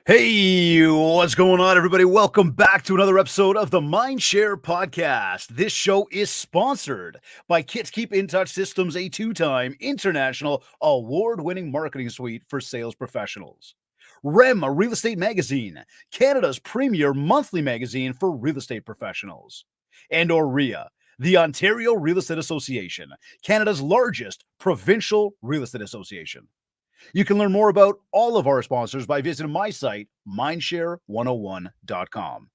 Hey, what's going on, everybody? Welcome back to another episode of the MindShare Podcast. This show is sponsored by Kits Keep In Touch Systems, a two-time international award-winning marketing suite for sales professionals. REM, a real estate magazine, Canada's premier monthly magazine for real estate professionals. And OREA, the Ontario Real Estate Association, Canada's largest provincial real estate association. You can learn more about all of our sponsors by visiting my site, mindshare101.com.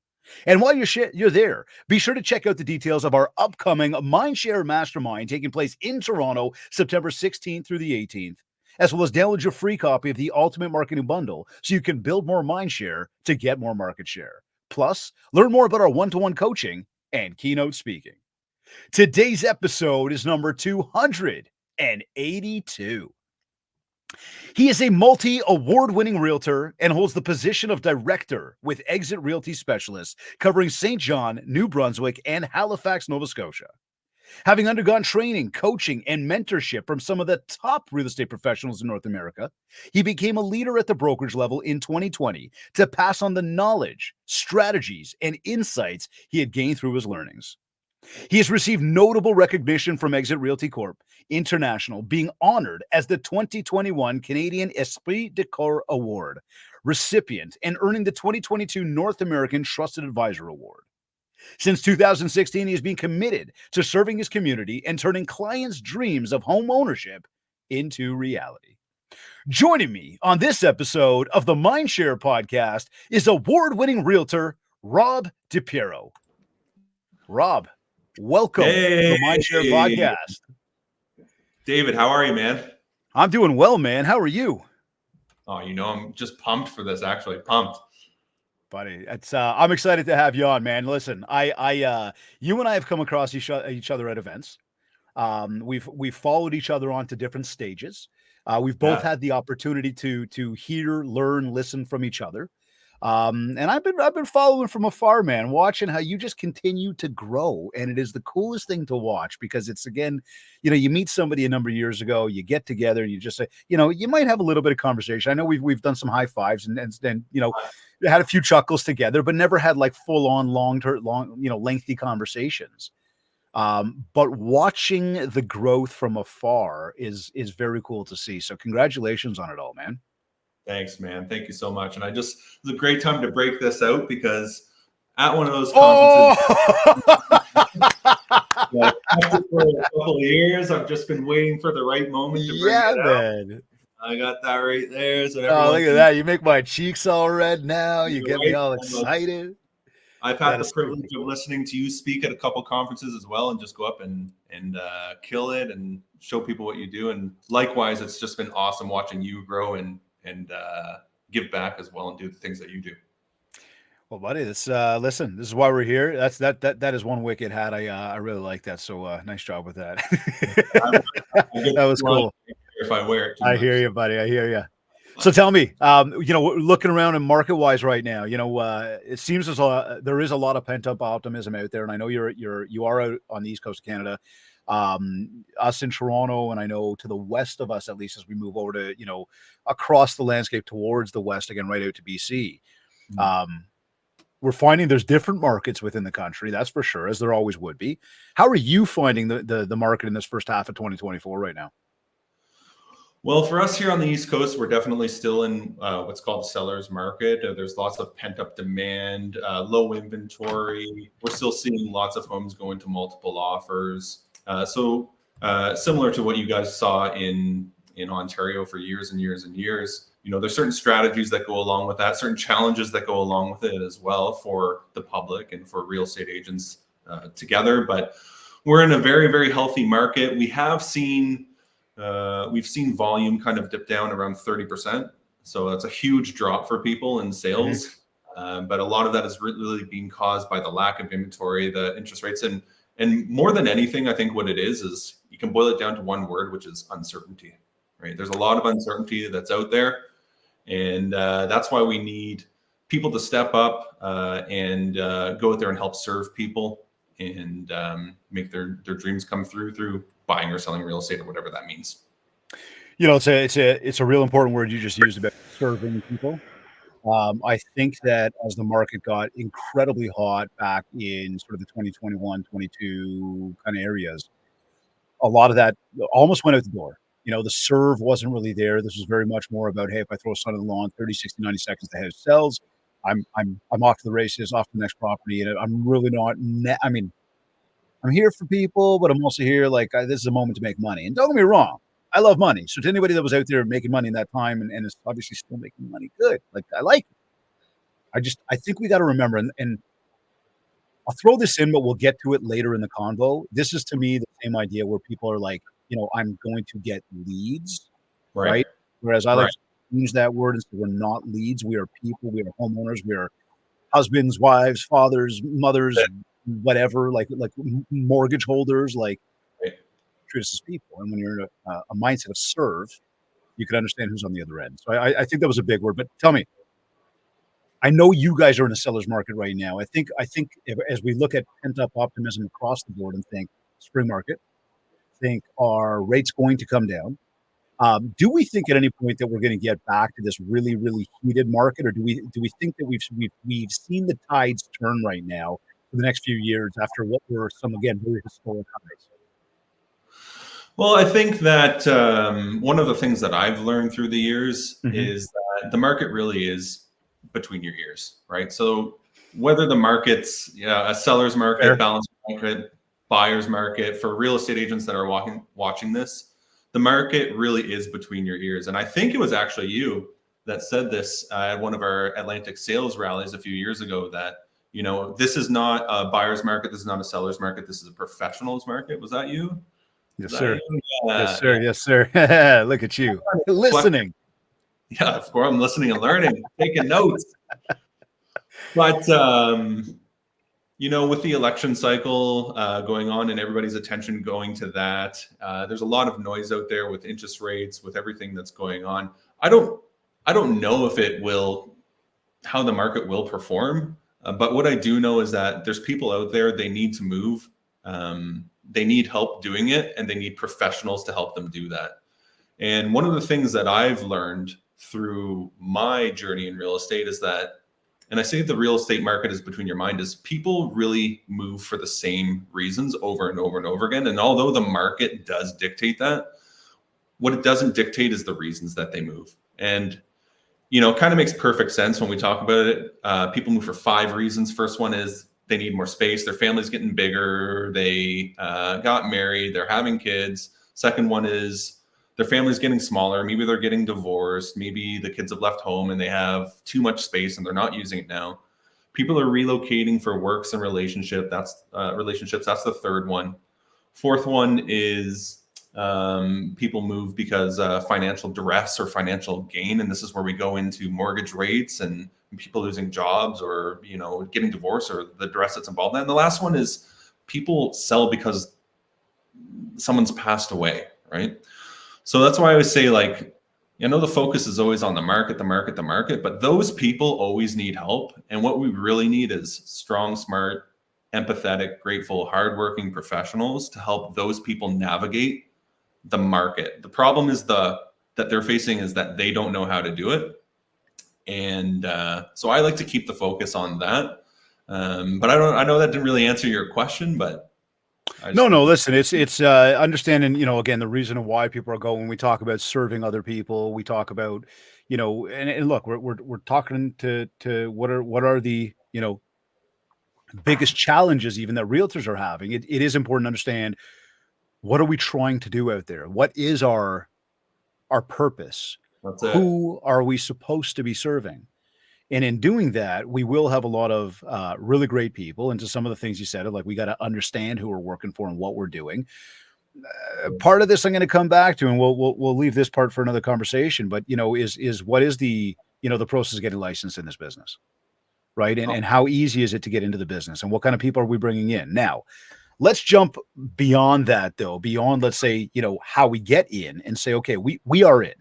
And while you're there, be sure to check out the details of our upcoming MindShare Mastermind taking place in Toronto, September 16th through the 18th, as well as download your free copy of the Ultimate Marketing Bundle so you can build more mindshare to get more market share. Plus, learn more about our one-to-one coaching and keynote speaking. Today's episode is number 282. He is a multi-award-winning realtor and holds the position of director with EXIT Realty Specialists, covering St. John, New Brunswick, and Halifax, Nova Scotia. Having undergone training, coaching, and mentorship from some of the top real estate professionals in North America, he became a leader at the brokerage level in 2020 to pass on the knowledge, strategies, and insights he had gained through his learnings. He has received notable recognition from EXIT Realty Corp International, being honored as the 2021 Canadian Esprit de Corps Award recipient and earning the 2022 North American Trusted Advisor Award. Since 2016, he has been committed to serving his community and turning clients' dreams of home ownership into reality. Joining me on this episode of the MindShare Podcast is award-winning realtor Rob Dipiero. Rob, welcome to the MindShare Podcast. David, how are you, man? I'm doing well, man. How are you? Oh, I'm just pumped for this, actually. Pumped. Buddy, it's I'm excited to have you on, man. Listen, you and I have come across each other at events. We've followed each other onto different stages. We've both had the opportunity to hear, learn, listen from each other. And I've been following from afar, man, watching how you just continue to grow. And it is the coolest thing to watch because it's, again, you meet somebody a number of years ago, you get together and you just say, you might have a little bit of conversation. I know we've done some high fives and had a few chuckles together, but never had like full on lengthy conversations. But watching the growth from afar is very cool to see. So congratulations on it all, man. Thanks, man. Thank you so much. And it's a great time to break this out because at one of those conferences, for a couple of years, I've just been waiting for the right moment to bring it out. Man. I got that right there. So look at that. You make my cheeks all red now. You get me all excited. I've had the privilege of listening to you speak at a couple conferences as well and just go up and kill it and show people what you do. And likewise, it's just been awesome watching you grow and give back as well and do the things that you do. Well, buddy, listen, this is why we're here. That is one wicked hat. I really like that. So nice job with that. That was cool. If I wear it, I hear you, buddy. I hear you. So tell me, looking around in market wise right now, it seems there is a lot of pent up optimism out there, and I know you are out on the East Coast of Canada. Us in Toronto, and I know to the west of us, at least as we move over to, across the landscape towards the west again, right out to BC. We're finding there's different markets within the country, that's for sure, as there always would be. How are you finding the market in this first half of 2024 right now? Well, for us here on the East Coast, we're definitely still in what's called seller's market. There's lots of pent-up demand, low inventory. We're still seeing lots of homes go into multiple offers. So similar to what you guys saw in Ontario for years and years and years, there's certain strategies that go along with that, certain challenges that go along with it as well for the public and for real estate agents together. But we're in a very, very healthy market. We have seen we've seen volume kind of dip down around 30%. So that's a huge drop for people in sales. But a lot of that is really being caused by the lack of inventory, the interest rates, and more than anything, I think what it is you can boil it down to one word, which is uncertainty, right? There's a lot of uncertainty that's out there. And that's why we need people to step up and go out there and help serve people and make their dreams come through buying or selling real estate or whatever that means. It's a real important word you just used about serving people. I think that as the market got incredibly hot back in sort of the 2021, 22 kind of areas, a lot of that almost went out the door. The serve wasn't really there. This was very much more about, hey, if I throw sun on the lawn, 30, 60, 90 seconds, the house sells. I'm off to the races, off to the next property. And I'm really not, I'm here for people, but I'm also here this is a moment to make money. And don't get me wrong, I love money. So to anybody that was out there making money in that time and is obviously still making money, good. I like it. I think we got to remember, and I'll throw this in, but we'll get to it later in the convo. This is to me the same idea where people are like, I'm going to get leads, right? Whereas I like to use that word and say we're not leads. We are people. We are homeowners. We are husbands, wives, fathers, mothers, whatever, like mortgage holders, treat us as people. And when you're in a mindset of serve, you can understand who's on the other end. So I think that was a big word. But tell me, I know you guys are in a seller's market right now. I think as we look at pent-up optimism across the board and think spring market, think are rates going to come down? Do we think at any point that we're going to get back to this really, really heated market, or do we think that we've seen the tides turn right now for the next few years after what were some, again, very historic highs? Well, I think that one of the things that I've learned through the years is that the market really is between your ears, right? So whether the market's a seller's market, balanced market, buyer's market, for real estate agents that are watching this, the market really is between your ears. And I think it was actually you that said this at one of our Atlantic sales rallies a few years ago, that, this is not a buyer's market. This is not a seller's market. This is a professional's market. Was that you? Yes, sir. Yes, sir. Yes, sir. Look at you listening. Yeah, of course, I'm listening and learning, taking notes. But, with the election cycle going on and everybody's attention going to that, there's a lot of noise out there with interest rates, with everything that's going on. I don't know how the market will perform. But what I do know is that there's people out there, they need to move. They need help doing it, and they need professionals to help them do that. And one of the things that I've learned through my journey in real estate is that, and I say the real estate market is between your mind, is people really move for the same reasons over and over and over again. And although the market does dictate that, what it doesn't dictate is the reasons that they move. And, it kind of makes perfect sense when we talk about it. People move for 5 reasons. First one is they need more space. Their family's getting bigger. They got married. They're having kids. Second one is their family's getting smaller. Maybe they're getting divorced. Maybe the kids have left home and they have too much space and they're not using it now. People are relocating for works and relationships. That's the third one. Fourth one is people move because financial duress or financial gain. And this is where we go into mortgage rates and people losing jobs or, getting divorced or the duress that's involved in that. And the last one is people sell because someone's passed away, right? So that's why I always say, the focus is always on the market, but those people always need help. And what we really need is strong, smart, empathetic, grateful, hardworking professionals to help those people navigate the market. The problem is that they're facing is that they don't know how to do it. And so I like to keep the focus on that. But I know that didn't really answer your question, but No, listen, it's understanding, again, the reason why people are going. When we talk about serving other people, we talk about, and look, we're talking to what are the, biggest challenges even that realtors are having. It is important to understand, what are we trying to do out there? What is our purpose? Who are we supposed to be serving? And in doing that, we will have a lot of really great people. And to some of the things you said, we got to understand who we're working for and what we're doing. Part of this I'm going to come back to, and we'll leave this part for another conversation. But is what is the the process of getting licensed in this business, right? And how easy is it to get into the business, and what kind of people are we bringing in? Now, let's jump beyond that, though. Beyond, let's say, how we get in, and say, okay, we are in.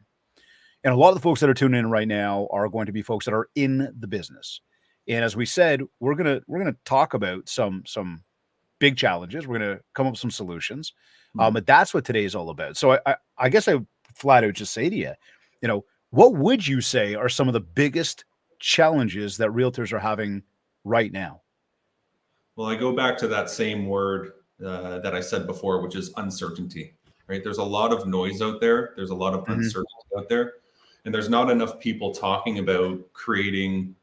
And a lot of the folks that are tuning in right now are going to be folks that are in the business. And as we said, we're gonna talk about some big challenges. We're gonna come up with some solutions. But that's what today is all about. So I guess I would flat out just say to you, what would you say are some of the biggest challenges that realtors are having right now? Well, I go back to that same word that I said before, which is uncertainty, right? There's a lot of noise out there. There's a lot of uncertainty out there. And there's not enough people talking about creating,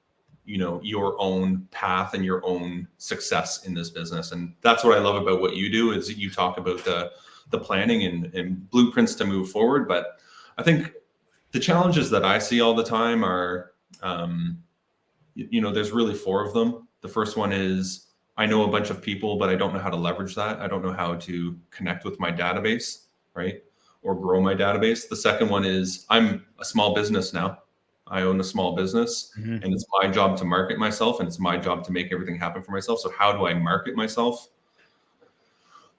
your own path and your own success in this business. And that's what I love about what you do, is you talk about the planning and blueprints to move forward. But I think the challenges that I see all the time are, there's really four of them. The first one is, I know a bunch of people, but I don't know how to leverage that. I don't know how to connect with my database, right? Or grow my database. The second one is, I'm a small business now. I own a small business, and it's my job to market myself, and it's my job to make everything happen for myself. So how do I market myself?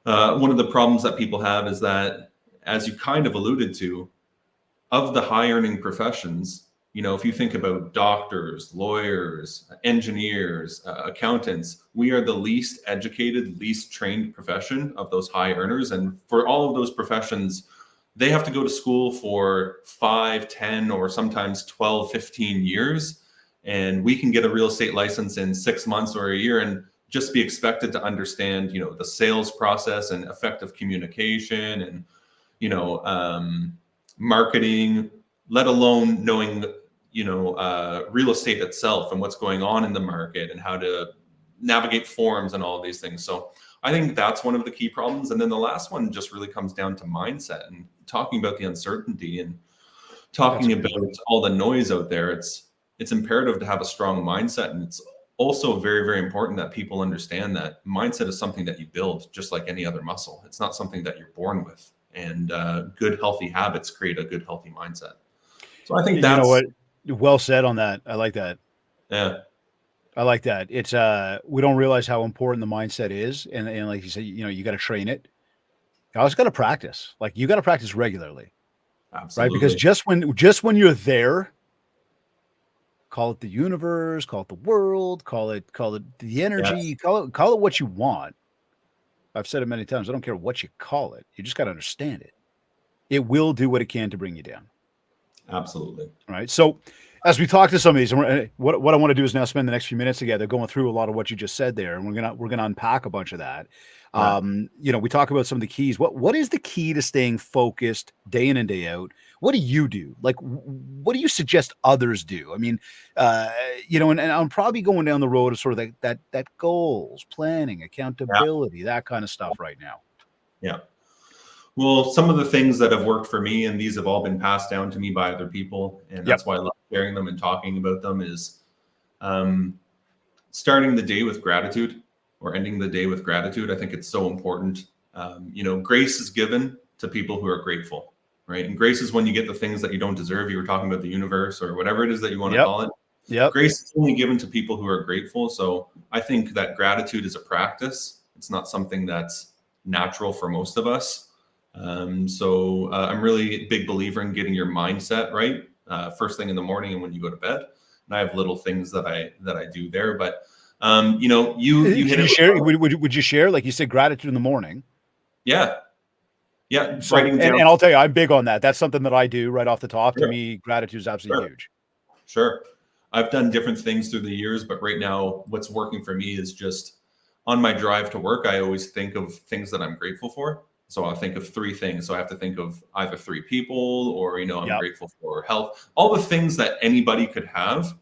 One of the problems that people have is that, as you kind of alluded to, of the high earning professions, if you think about doctors, lawyers, engineers, accountants, we are the least educated, least trained profession of those high earners. And for all of those professions, they have to go to school for 5, 10, or sometimes 12, 15 years. And we can get a real estate license in 6 months or a year and just be expected to understand, the sales process and effective communication and, marketing, let alone knowing, real estate itself and what's going on in the market and how to navigate forms and all of these things. So I think that's one of the key problems. And then the last one just really comes down to mindset and talking about the uncertainty and talking about all the noise out there. It's imperative to have a strong mindset. And it's also very, very important that people understand that mindset is something that you build just like any other muscle. It's not something that you're born with. And good, healthy habits create a good, healthy mindset. So I think that's, well said on that. I like that. Yeah. I like that. It's we don't realize how important the mindset is, and like you said, you got to train it. You always got to practice. Like, you got to practice regularly, Absolutely. right? Because just when you're there, call it the universe, call it the world, call it the energy, call it what you want. I've said it many times. I don't care what you call it. You just got to understand it. It will do what it can to bring you down. Absolutely. All right. So as we talk to some of these, what I want to do is now spend the next few minutes together going through a lot of what you just said there, and we're gonna unpack a bunch of that. Yeah. We talk about some of the keys. What is the key to staying focused day in and day out? What do you do? Like, what do you suggest others do? I mean, and I'm probably going down the road of sort of that goals, planning, accountability, that kind of stuff right now. Yeah. Well, some of the things that have worked for me, and these have all been passed down to me by other people, and that's why I love sharing them and talking about them, is starting the day with gratitude or ending the day with gratitude. I think it's so important. Grace is given to people who are grateful, right? And grace is when you get the things that you don't deserve. You were talking about the universe or whatever it is that you want to call it. Yep. Grace is only given to people who are grateful. So I think that gratitude is a practice. It's not something that's natural for most of us. So I'm really a big believer in getting your mindset right first thing in the morning and when you go to bed. And I have little things that I do there, but you hit it. Share, would you share, like you said, gratitude in the morning? Yeah. So, and I'll tell you, I'm big on that. That's something that I do right off the top. Sure. To me, gratitude is absolutely huge. Sure. I've done different things through the years, but right now what's working for me is just on my drive to work. I always think of things that I'm grateful for. So I'll think of 3 things. So I have to think of either 3 people or, I'm grateful for health, all the things that anybody could have,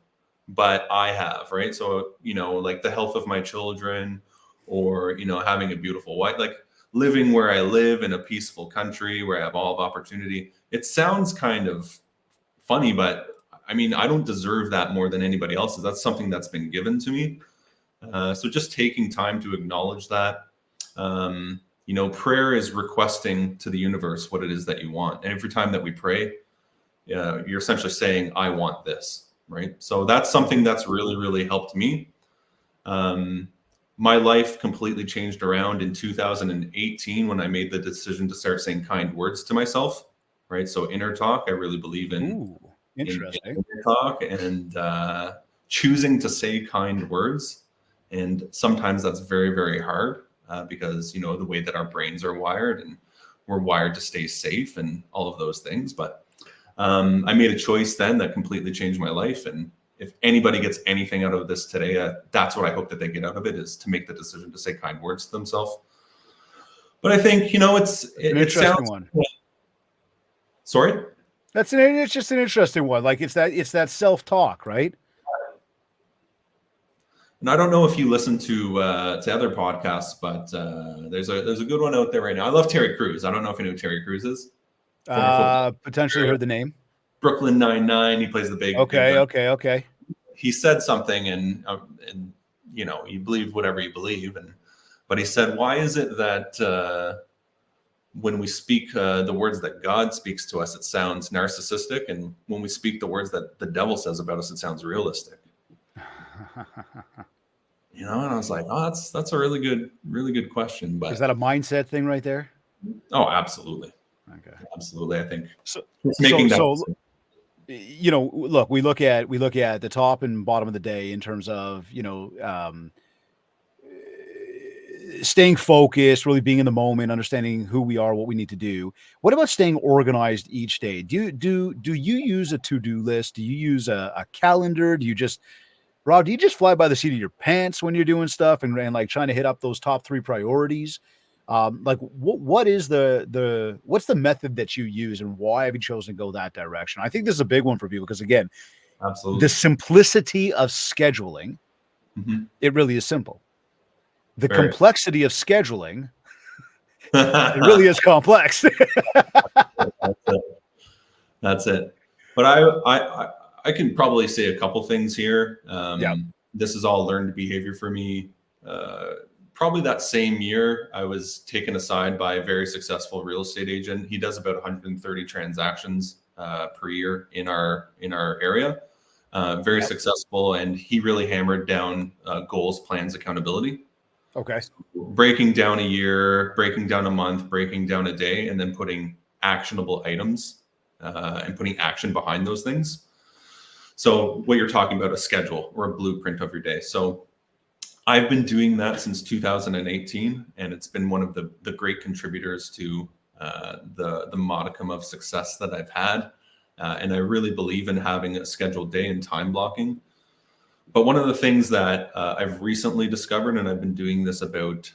but I have, right? So, like the health of my children or, having a beautiful wife, like living where I live in a peaceful country where I have all of opportunity. It sounds kind of funny, but I mean, I don't deserve that more than anybody else's. That's something that's been given to me. So just taking time to acknowledge that. Prayer is requesting to the universe what it is that you want. And every time that we pray, you're essentially saying, I want this, right? So that's something that's really, really helped me. My life completely changed around in 2018 when I made the decision to start saying kind words to myself, right? So inner talk, I really believe in Interesting. talk, and choosing to say kind words. And sometimes that's very, very hard because, you know, the way that our brains are wired, and we're wired to stay safe and all of those things. But I made a choice then that completely changed my life. And if anybody gets anything out of this today, that's what I hope that they get out of it, is to make the decision to say kind words to themselves. But I think, you know, it sounds one. Sorry? It's just an interesting one. Like it's that self-talk, right? And I don't know if you listen to other podcasts, but there's a good one out there right now. I love Terry Crews. I don't know if you know who Terry Crews is. Potentially heard the name. Brooklyn Nine-Nine. He plays the big. Okay. He said something, and you know, you believe whatever you believe, but he said, why is it that when we speak the words that God speaks to us, it sounds narcissistic, and when we speak the words that the devil says about us, it sounds realistic? You know, and I was like, oh, that's a really good question. But is that a mindset thing right there? Oh, absolutely. Okay, absolutely. I think so. Making you know, look, we look at the top and bottom of the day in terms of, you know, staying focused, really being in the moment, understanding who we are, what we need to do. What about staying organized each day? Do you use a to-do list? Do you use a calendar? Do you just fly by the seat of your pants when you're doing stuff and like trying to hit up those top 3 priorities? Like what's the method that you use, and why have you chosen to go that direction? I think this is a big one for people because, again, absolutely, the simplicity of scheduling, it really is simple. The complexity of scheduling, it really is complex. That's it. But I can probably say a couple things here. This is all learned behavior for me. Probably that same year, I was taken aside by a very successful real estate agent. He does about 130 transactions per year in our area. Very successful, and he really hammered down goals, plans, accountability. Okay. So breaking down a year, breaking down a month, breaking down a day, and then putting actionable items and putting action behind those things. So what you're talking about, a schedule or a blueprint of your day. So I've been doing that since 2018, and it's been one of the great contributors to the modicum of success that I've had. And I really believe in having a scheduled day and time blocking. But one of the things that I've recently discovered, and I've been doing this about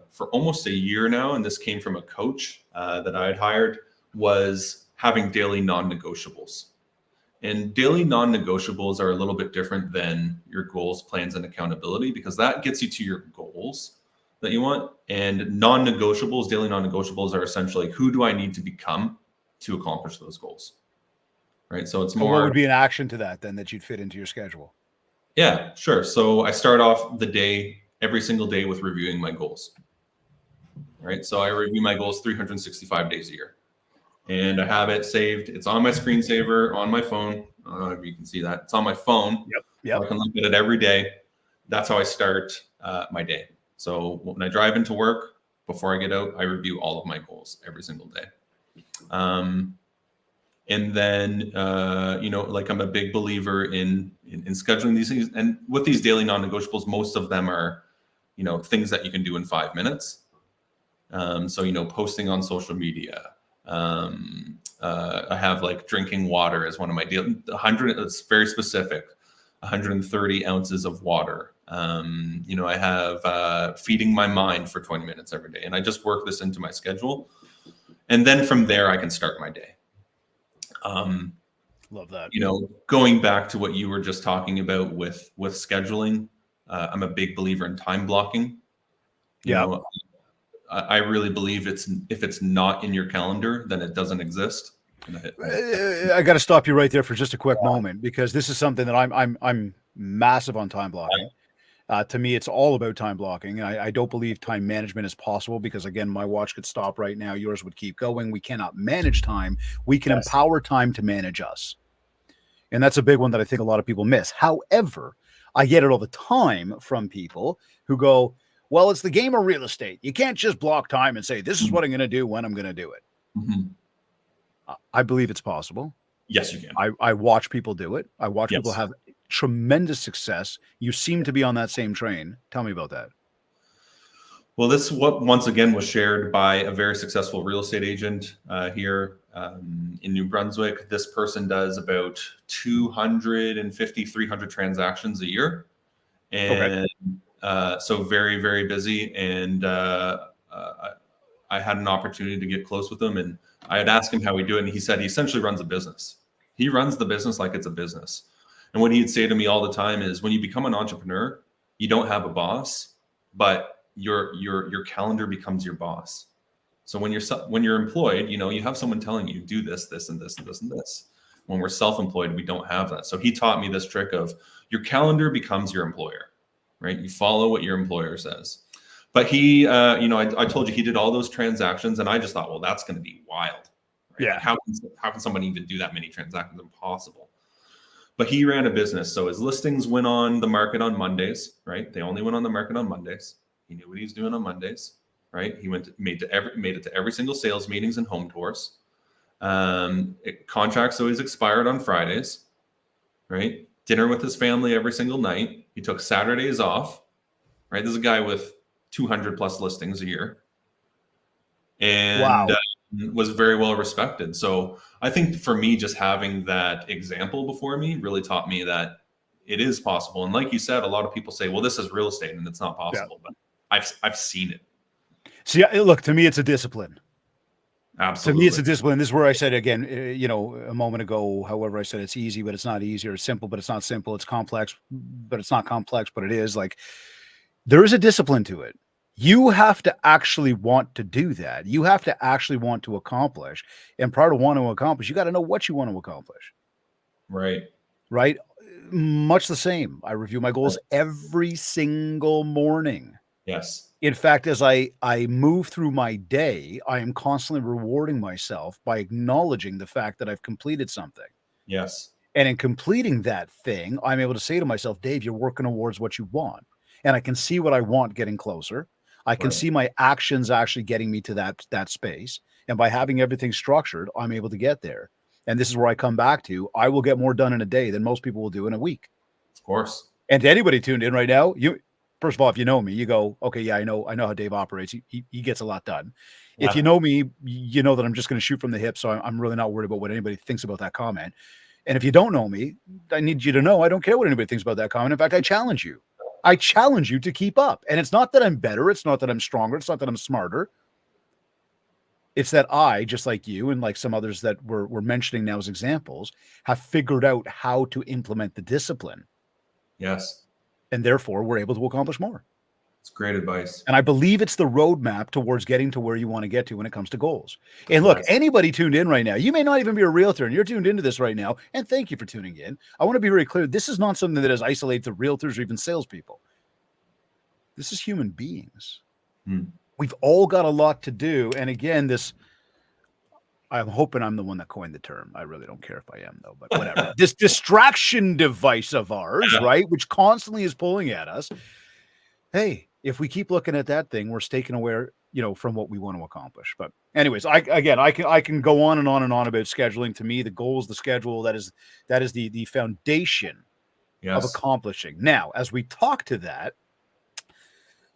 for almost a year now, and this came from a coach that I had hired, was having daily non-negotiables. And daily non-negotiables are a little bit different than your goals, plans, and accountability, because that gets you to your goals that you want. And non-negotiables, daily non-negotiables, are essentially, who do I need to become to accomplish those goals? Right. So it's more. What would be an action to that then that you'd fit into your schedule? Yeah, sure. So I start off the day, every single day, with reviewing my goals. Right. So I review my goals 365 days a year. And I have it saved. It's on my screensaver on my phone. I don't know if you can see that. It's on my phone. Yep. So I can look at it every day. That's how I start my day. So when I drive into work, before I get out, I review all of my goals every single day. And then, you know, like, I'm a big believer in scheduling these things. And with these daily non-negotiables, most of them are, you know, things that you can do in 5 minutes. So, you know, posting on social media. I have, like, drinking water as one of my deals. 100, it's very specific, 130 ounces of water. You know, I have feeding my mind for 20 minutes every day. And I just work this into my schedule. And then from there, I can start my day. Love that. You know, going back to what you were just talking about with scheduling, I'm a big believer in time blocking. You know, I really believe if it's not in your calendar, then it doesn't exist. I got to stop you right there for just a quick moment, because this is something that I'm massive on time blocking. To me, it's all about time blocking. I don't believe time management is possible because, again, my watch could stop right now. Yours would keep going. We cannot manage time. We can empower time to manage us. And that's a big one that I think a lot of people miss. However, I get it all the time from people who go, well, it's the game of real estate. You can't just block time and say, this is what I'm going to do when I'm going to do it. I believe it's possible. Yes, you can. I watch people do it. I watch people Yes. have tremendous success. You seem to be on that same train. Tell me about that. Well, this what once again was shared by a very successful real estate agent here in New Brunswick. This person does about 250, 300 transactions a year. And so very, very busy. And I had an opportunity to get close with him, and I had asked him how he do it. And he said he essentially runs a business. He runs the business like it's a business. And what he'd say to me all the time is, when you become an entrepreneur, you don't have a boss, but your calendar becomes your boss. So when you're employed, you have someone telling you do this, this, and this, and this, and this. When we're self-employed, we don't have that. So he taught me this trick of your calendar becomes your employer, right? You follow what your employer says. But he, I told you he did all those transactions, and I just thought, well, that's going to be wild. Right? Yeah. Like how can somebody even do that many transactions? Impossible. But he ran a business. So his listings went on the market on Mondays, right? They only went on the market on Mondays. He knew what he was doing on Mondays, right? He made it to every single sales meetings and home tours. Contracts always expired on Fridays, right? Dinner with his family every single night. He took Saturdays off, right? This is a guy with 200 plus listings a year, and was very well respected. So I think for me, just having that example before me really taught me that it is possible. And like you said, a lot of people say, well, this is real estate and it's not possible, but I've seen it. See, look, to me, it's a discipline. Absolutely. To me, it's a discipline. This is where I said again, a moment ago, however, I said it's easy, but it's not easy, or simple, but it's not simple. It's complex, but it's not complex, but it is. Like, there is a discipline to it. You have to actually want to do that. You have to actually want to accomplish. And prior to want to accomplish, you got to know what you want to accomplish. Right. Right. Much the same. I review my goals every single morning. Yes. In fact, as I move through my day, I am constantly rewarding myself by acknowledging the fact that I've completed something. Yes. And in completing that thing, I'm able to say to myself, Dave, you're working towards what you want. And I can see what I want getting closer. I can see my actions actually getting me to that space. And by having everything structured, I'm able to get there. And this is where I come back to, I will get more done in a day than most people will do in a week. Of course. And to anybody tuned in right now, first of all, if you know me, you go, okay, yeah, I know how Dave operates. He gets a lot done. Yeah. If you know me, you know that I'm just going to shoot from the hip. So I'm really not worried about what anybody thinks about that comment. And if you don't know me, I need you to know I don't care what anybody thinks about that comment. In fact, I challenge you. I challenge you to keep up. And it's not that I'm better. It's not that I'm stronger. It's not that I'm smarter. It's that I, just like you and like some others that we're mentioning now as examples, have figured out how to implement the discipline. Yes. And therefore, we're able to accomplish more. It's great advice. And I believe it's the roadmap towards getting to where you want to get to when it comes to goals. And look, anybody tuned in right now, you may not even be a realtor and you're tuned into this right now. And thank you for tuning in. I want to be very clear. This is not something that is isolated to realtors or even salespeople. This is human beings. We've all got a lot to do. And again, I'm hoping I'm the one that coined the term. I really don't care if I am, though, but whatever. This distraction device of ours, right, which constantly is pulling at us. Hey, if we keep looking at that thing, we're taken away, from what we want to accomplish. But anyways, I can go on and on and on about scheduling. To me, the goals, the schedule, that is the foundation of accomplishing. Now, as we talk to that,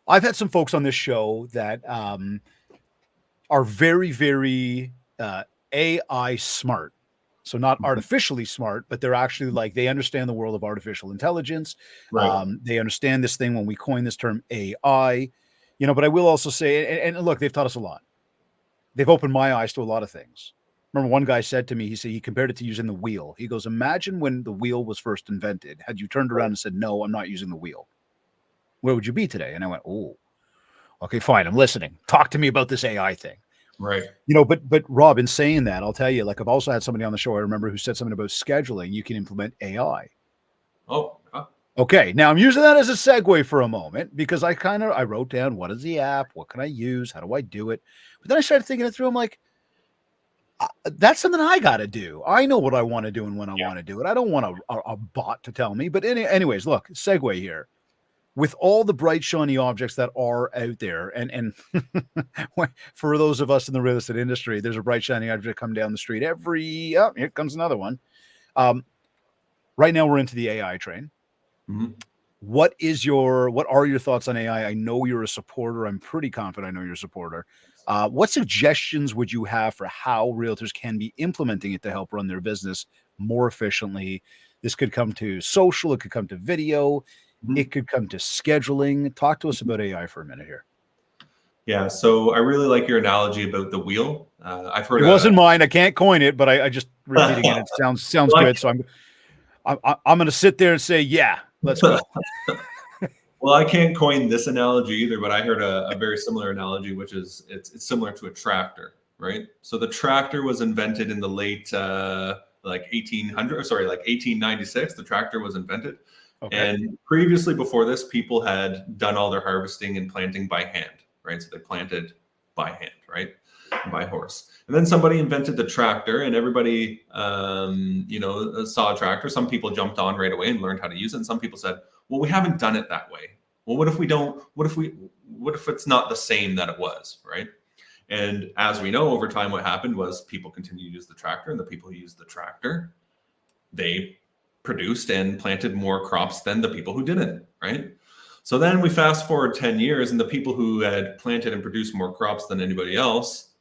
I've had some folks on this show that are very, very AI smart. So not artificially smart, but they're actually they understand the world of artificial intelligence. Right. They understand this thing when we coin this term AI, but I will also say, and look, they've taught us a lot. They've opened my eyes to a lot of things. Remember one guy said to me, he compared it to using the wheel. He goes, imagine when the wheel was first invented, had you turned around and said, no, I'm not using the wheel, where would you be today? And I went, oh, okay, fine. I'm listening. Talk to me about this AI thing. Right. But Rob, in saying that, I'll tell you, I've also had somebody on the show, I remember, who said something about scheduling. You can implement AI. Oh, okay. Now I'm using that as a segue for a moment because I wrote down, what is the app? What can I use? How do I do it? But then I started thinking it through. I'm like, that's something I got to do. I know what I want to do and when I want to do it. I don't want a bot to tell me. But anyways, look, segue here. with all the bright, shiny objects that are out there, and for those of us in the real estate industry, there's a bright, shiny object come down the street here comes another one. Right now we're into the AI train. Mhm. What are your thoughts on AI? I know you're a supporter. I'm pretty confident I know you're a supporter. What suggestions would you have for how realtors can be implementing it to help run their business more efficiently? This could come to social, it could come to video, Mhm. it could come to scheduling. Talk to us about AI for a minute here. Yeah, so I really like your analogy about the wheel. I've heard It wasn't mine. I can't coin it, but I just repeating it. It sounds Like- good. So I'm going to sit there and say, yeah, let's go. Well, I can't coin this analogy either, but I heard a very similar analogy, which is it's similar to a tractor, right? So the tractor was invented in the late like 1896. The tractor was invented, Okay. and previously before this, people had done all their harvesting and planting by hand, right? So they planted by hand, right? By horse. And then somebody invented the tractor, and everybody, saw a tractor. Some people jumped on right away and learned how to use it, and some people said, well, we haven't done it that way. Well, what if it's not the same that it was, right? And as we know, over time, what happened was people continued to use the tractor, and the people who used the tractor, they produced and planted more crops than the people who didn't, right? So then we fast forward 10 years, and the people who had planted and produced more crops than anybody else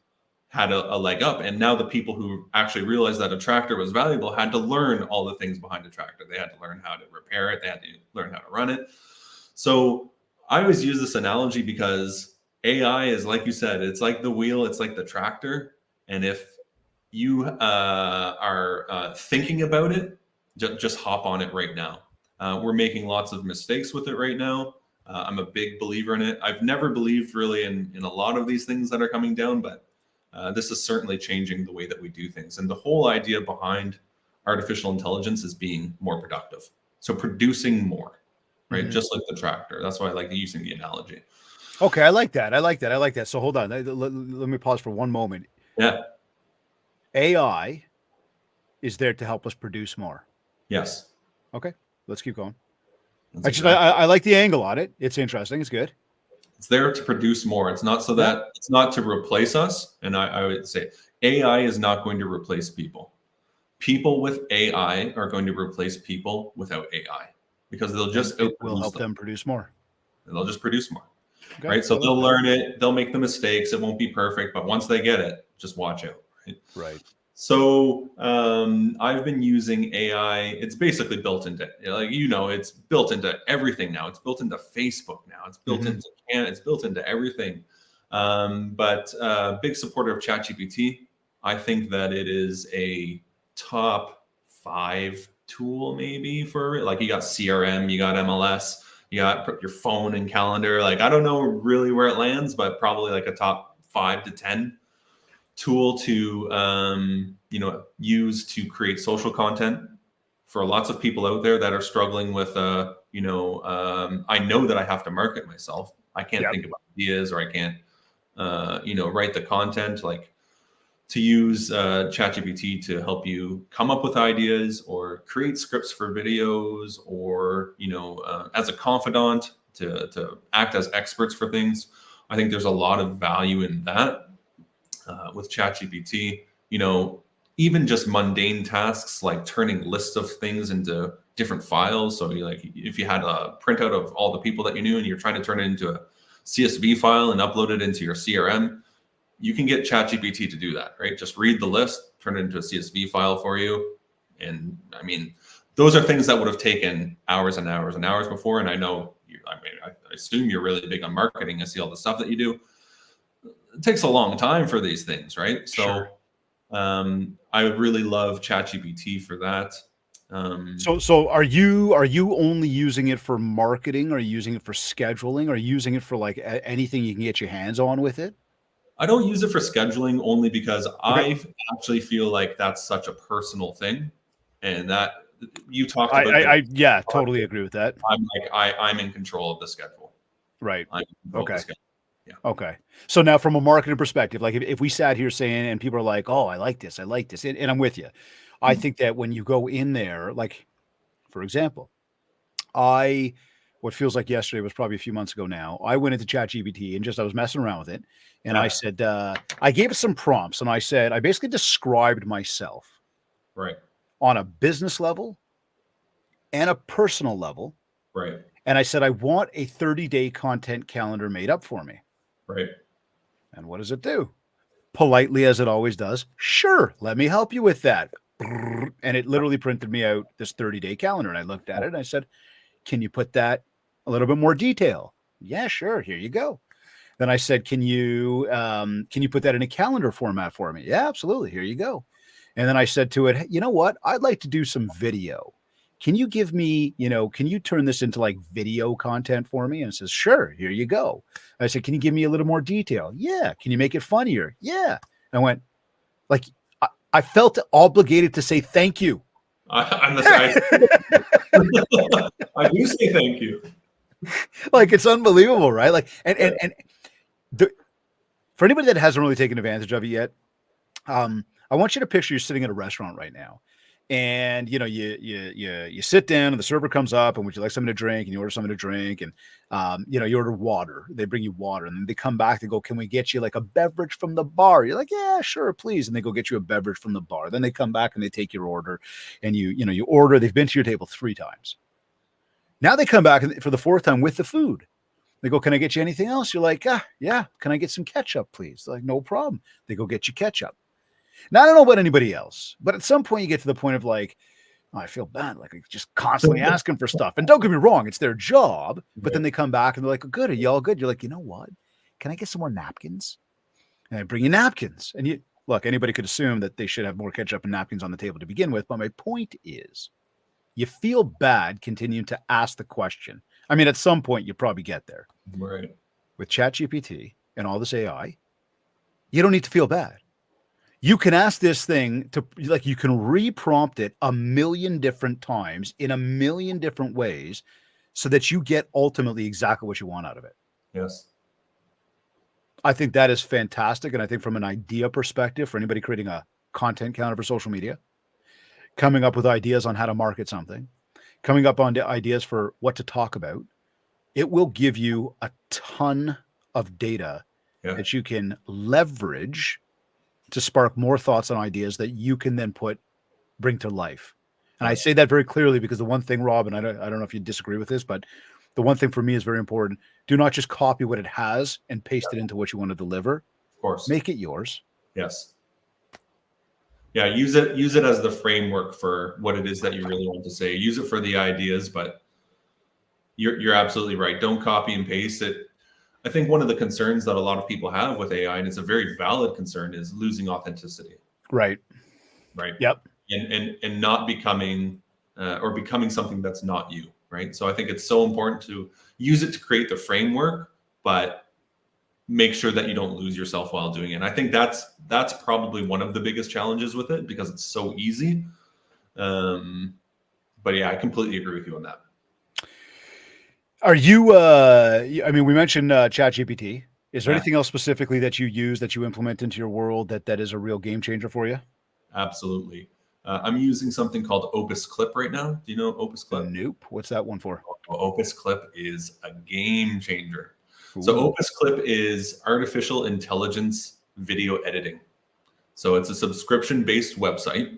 had a leg up. And now the people who actually realized that a tractor was valuable had to learn all the things behind a tractor. They had to learn how to repair it. They had to learn how to run it. So I always use this analogy because AI is, like you said, it's like the wheel, it's like the tractor. And if you are thinking about it, just hop on it right now. We're making lots of mistakes with it right now. I'm a big believer in it. I've never believed really in a lot of these things that are coming down, but this is certainly changing the way that we do things. And the whole idea behind artificial intelligence is being more productive. So producing more, right? Mm-hmm. Just like the tractor. That's why I like using the analogy. Okay. I like that. So hold on. Let me pause for one moment. Yeah. AI is there to help us produce more. Yes. Okay. Let's keep going. That's I like the angle on it. It's interesting. It's good. It's there to produce more. It's not so that it's not to replace us. And I would say AI is not going to replace people. People with AI are going to replace people without AI because they'll just it will help them produce more. And they'll just produce more. Okay. Right. So they'll learn it. They'll make the mistakes. It won't be perfect, but once they get it, just watch out. Right. Right. So I've been using AI. It's basically built into, it's built into everything now. It's built into Facebook now. It's built into it's built into everything. But big supporter of ChatGPT. I think that it is a top 5 tool maybe for like you got CRM, you got MLS, you got your phone and calendar. Like I don't know really where it lands, but probably like a top 5 to 10 tool to use to create social content for lots of people out there that are struggling with I know that I have to market myself. I can't think of ideas, or I can't write the content. Like to use ChatGPT to help you come up with ideas or create scripts for videos, or as a confidant to act as experts for things. I think there's a lot of value in that. With ChatGPT, even just mundane tasks like turning lists of things into different files. So if you had a printout of all the people that you knew and you're trying to turn it into a CSV file and upload it into your CRM, you can get ChatGPT to do that, right? Just read the list, turn it into a CSV file for you. And I mean, those are things that would have taken hours and hours and hours before. And I know, I assume you're really big on marketing. I see all the stuff that you do. It takes a long time for these things, right? So I would really love ChatGPT for that. So are you only using it for marketing? Are you using it for scheduling? Are you using it for like anything you can get your hands on with it? I don't use it for scheduling only because I actually feel like that's such a personal thing, and that you talked about. I totally agree with that. I'm in control of the schedule. Right. Okay. Yeah. Okay. So now from a marketing perspective, like if we sat here saying, and people are like, oh, I like this. And I'm with you. I think that when you go in there, like, for example, I what feels like yesterday was probably a few months ago now. I went into ChatGPT and I was messing around with it. And I said, I gave it some prompts and I said, I basically described myself Right. on a business level and a personal level. Right. And I said, I want a 30-day content calendar made up for me. Right. And what does it do? Politely, as it always does, sure, let me help you with that. And it literally printed me out this 30-day calendar. And I looked at it and I said, can you put that a little bit more detail? Yeah, sure. Here you go. Then I said, can you put that in a calendar format for me? Yeah, absolutely. Here you go. And then I said to it, you know what? I'd like to do some video. Can you give me, can you turn this into like video content for me? And it says, sure, here you go. I said, can you give me a little more detail? Yeah. Can you make it funnier? Yeah. And I went, like, I felt obligated to say thank you. I'm the side. I do say thank you. Like, it's unbelievable, right? Like, for anybody that hasn't really taken advantage of it yet, I want you to picture you're sitting at a restaurant right now. And you sit down and the server comes up and would you like something to drink, and you order something to drink, and you order water. They bring you water, and then they come back, they go, can we get you like a beverage from the bar? You're like, yeah, sure, please. And they go get you a beverage from the bar. Then they come back and they take your order, and you order. They've been to your table 3 times. Now they come back for the 4th time with the food. They go, can I get you anything else? You're like, yeah, can I get some ketchup, please? They're like, no problem. They go get you ketchup. Now, I don't know about anybody else, but at some point you get to the point of like, oh, I feel bad. Like, just constantly asking for stuff. And don't get me wrong, it's their job. But then they come back and they're like, good, are you all good? You're like, you know what? Can I get some more napkins? And I bring you napkins. And look, anybody could assume that they should have more ketchup and napkins on the table to begin with. But my point is, you feel bad continuing to ask the question. I mean, at some point you probably get there. Right. With ChatGPT and all this AI, you don't need to feel bad. You can ask this thing you can reprompt it 1 million different times in 1 million different ways so that you get ultimately exactly what you want out of it. Yes. I think that is fantastic. And I think from an idea perspective, for anybody creating a content calendar for social media, coming up with ideas on how to market something, coming up on ideas for what to talk about, it will give you a ton of data that you can leverage to spark more thoughts and ideas that you can then bring to life. And I say that very clearly because the one thing, Rob, and I don't know if you disagree with this, but the one thing for me is very important. Do not just copy what it has and paste it into what you want to deliver. Of course. Make it yours. Yes. Yeah. Use it as the framework for what it is that you really want to say. Use it for the ideas, but you're absolutely right. Don't copy and paste it. I think one of the concerns that a lot of people have with AI, and it's a very valid concern, is losing authenticity. Right. Right. Yep. And not becoming or becoming something that's not you. Right. So I think it's so important to use it to create the framework, but make sure that you don't lose yourself while doing it. And I think that's probably one of the biggest challenges with it because it's so easy. But yeah, I completely agree with you on that. Are you, I mean, we mentioned ChatGPT. Is there anything else specifically that you use, that you implement into your world that is a real game changer for you? Absolutely. I'm using something called Opus Clip right now. Do you know Opus Clip? Nope. What's that one for? Opus Clip is a game changer. Ooh. So Opus Clip is artificial intelligence video editing. So it's a subscription-based website,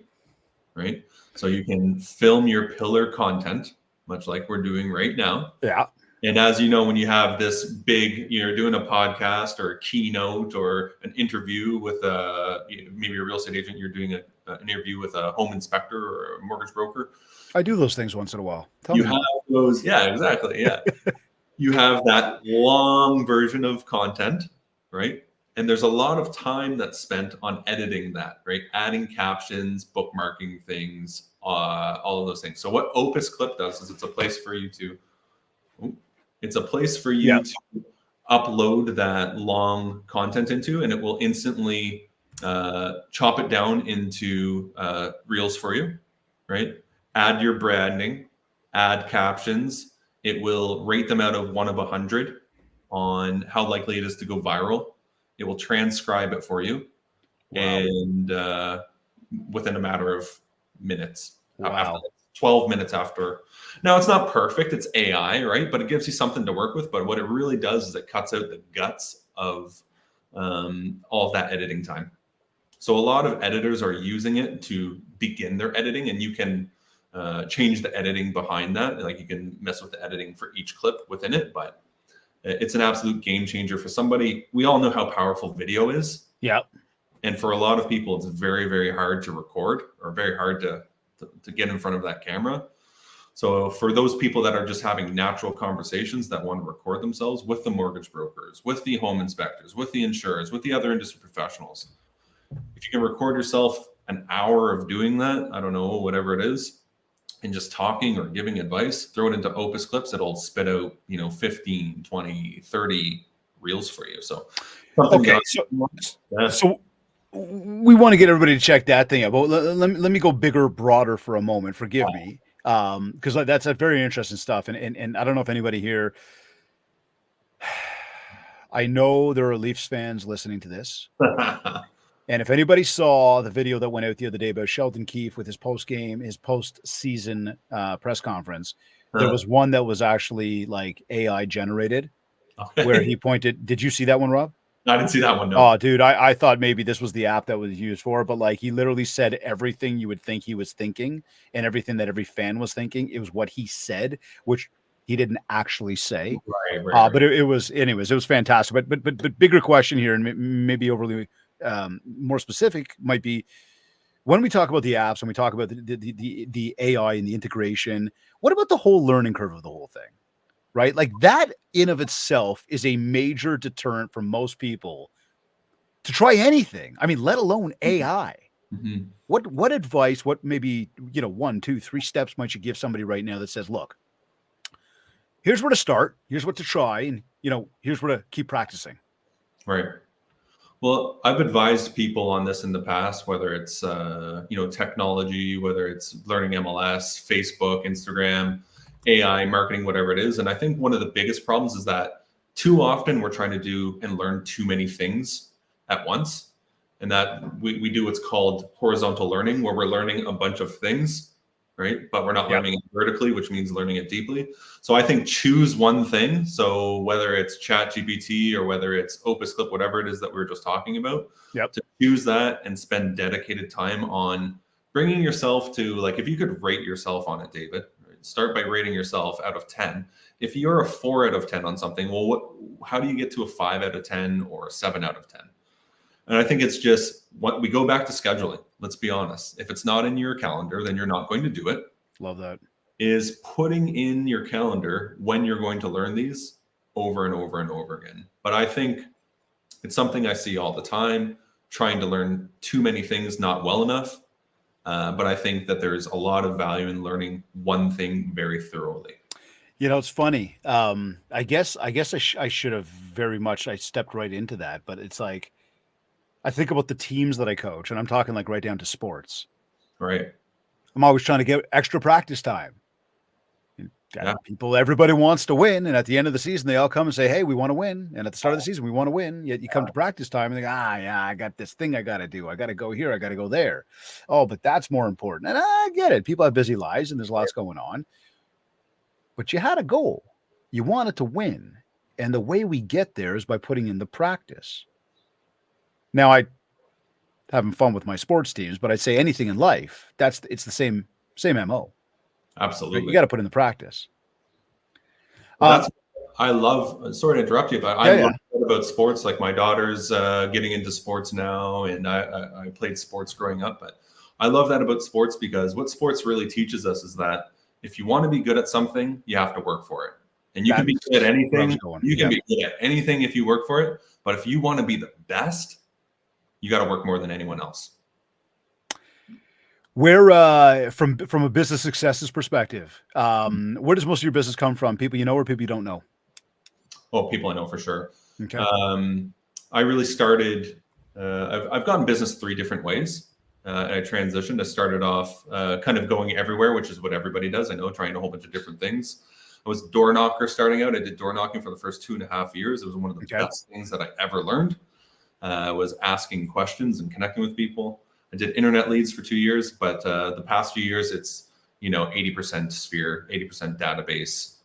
right? So you can film your pillar content, much like we're doing right now. Yeah. And as you know, when you have this big, you're doing a podcast or a keynote or an interview with maybe a real estate agent, you're doing an interview with a home inspector or a mortgage broker. I do those things once in a while. You have those. Yeah, exactly. Yeah. You have that long version of content, right? And there's a lot of time that's spent on editing that, right? Adding captions, bookmarking things, all of those things. So what Opus Clip does is it's a place for you to upload that long content into, and it will instantly chop it down into reels for you, right? Add your branding, add captions. It will rate them out of 1 of 100 on how likely it is to go viral. It will transcribe it for you, and within a matter of minutes. Wow. 12 minutes after. Now, it's not perfect. It's AI, right? But it gives you something to work with. But what it really does is it cuts out the guts of all of that editing time. So a lot of editors are using it to begin their editing, and you can change the editing behind that. Like, you can mess with the editing for each clip within it, but it's an absolute game changer for somebody. We all know how powerful video is. Yeah. And for a lot of people, it's very, very hard to record, or very hard to get in front of that camera. So for those people that are just having natural conversations that want to record themselves with the mortgage brokers, with the home inspectors, with the insurers, with the other industry professionals, if you can record yourself an hour of doing that, I don't know, whatever it is, and just talking or giving advice, throw it into Opus clips, it'll spit out, 15, 20, 30 reels for you. So okay, so we want to get everybody to check that thing out, but let me go bigger, broader for a moment. Forgive me, because that's a very interesting stuff, and I don't know if anybody here. I know there are Leafs fans listening to this, and if anybody saw the video that went out the other day about Sheldon Keefe with his post-season press conference, there was one that was actually like AI generated, where he pointed. Did you see that one, Rob? I didn't see that one. No. Oh, dude, I thought maybe this was the app that was used for, but like, he literally said everything you would think he was thinking, and everything that every fan was thinking. It was what he said, which he didn't actually say. Right. But it was, anyways, it was fantastic. But bigger question here, and maybe overly more specific, might be when we talk about the apps and we talk about the AI and the integration. What about the whole learning curve of the whole thing? Right? Like, that in of itself is a major deterrent for most people to try anything. I mean, let alone AI. Mm-hmm. What advice, what maybe, 1, 2, 3 steps might you give somebody right now that says, look, here's where to start, here's what to try, and, here's where to keep practicing. Right. Well, I've advised people on this in the past, whether it's, technology, whether it's learning MLS, Facebook, Instagram, AI, marketing, whatever it is. And I think one of the biggest problems is that too often we're trying to do and learn too many things at once. And that we do what's called horizontal learning, where we're learning a bunch of things, right? But we're not learning it vertically, which means learning it deeply. So I think choose one thing. So whether it's ChatGPT or whether it's Opus Clip, whatever it is that we were just talking about, to choose that and spend dedicated time on bringing yourself to, like, if you could rate yourself on it, David, start by rating yourself out of 10. If you're a 4 out of 10 on something, well, how do you get to a 5 out of 10 or a 7 out of 10? And I think it's just what we go back to scheduling. Let's be honest. If it's not in your calendar, then you're not going to do it. Love that. Is putting in your calendar when you're going to learn these over and over and over again. But I think it's something I see all the time, trying to learn too many things not well enough. But I think that there's a lot of value in learning one thing very thoroughly. It's funny. I guess I should have I stepped right into that, but it's like, I think about the teams that I coach, and I'm talking like right down to sports. Right. I'm always trying to get extra practice time. Everybody wants to win, and at the end of the season, they all come and say, "Hey, we want to win." And at the start of the season, we want to win. Yet you come to practice time, and they go, I got this thing I got to do. I got to go here. I got to go there. Oh, but that's more important. And I get it. People have busy lives, and there's lots going on. But you had a goal. You wanted to win, and the way we get there is by putting in the practice. Now, I having fun with my sports teams, but I'd say anything in life, it's the same MO. Absolutely. You got to put in the practice. I love, sorry to interrupt you, but I love about sports. Like, my daughter's getting into sports now, and I played sports growing up, but I love that about sports, because what sports really teaches us is that if you want to be good at something, you have to work for it. And you can be good at anything. You can be good at anything if you work for it. But if you want to be the best, you got to work more than anyone else. Where, from a business successes perspective, where does most of your business come from? People you know or people you don't know? Oh, people I know for sure. Okay. I really started, I've gone business 3 different ways. And I transitioned. I started off kind of going everywhere, which is what everybody does. I know, trying a whole bunch of different things. I was a door knocker starting out. I did door knocking for the first 2.5 years. It was one of the best things that I ever learned. Was asking questions and connecting with people. I did internet leads for 2 years, but the past few years, it's 80% sphere, 80% database,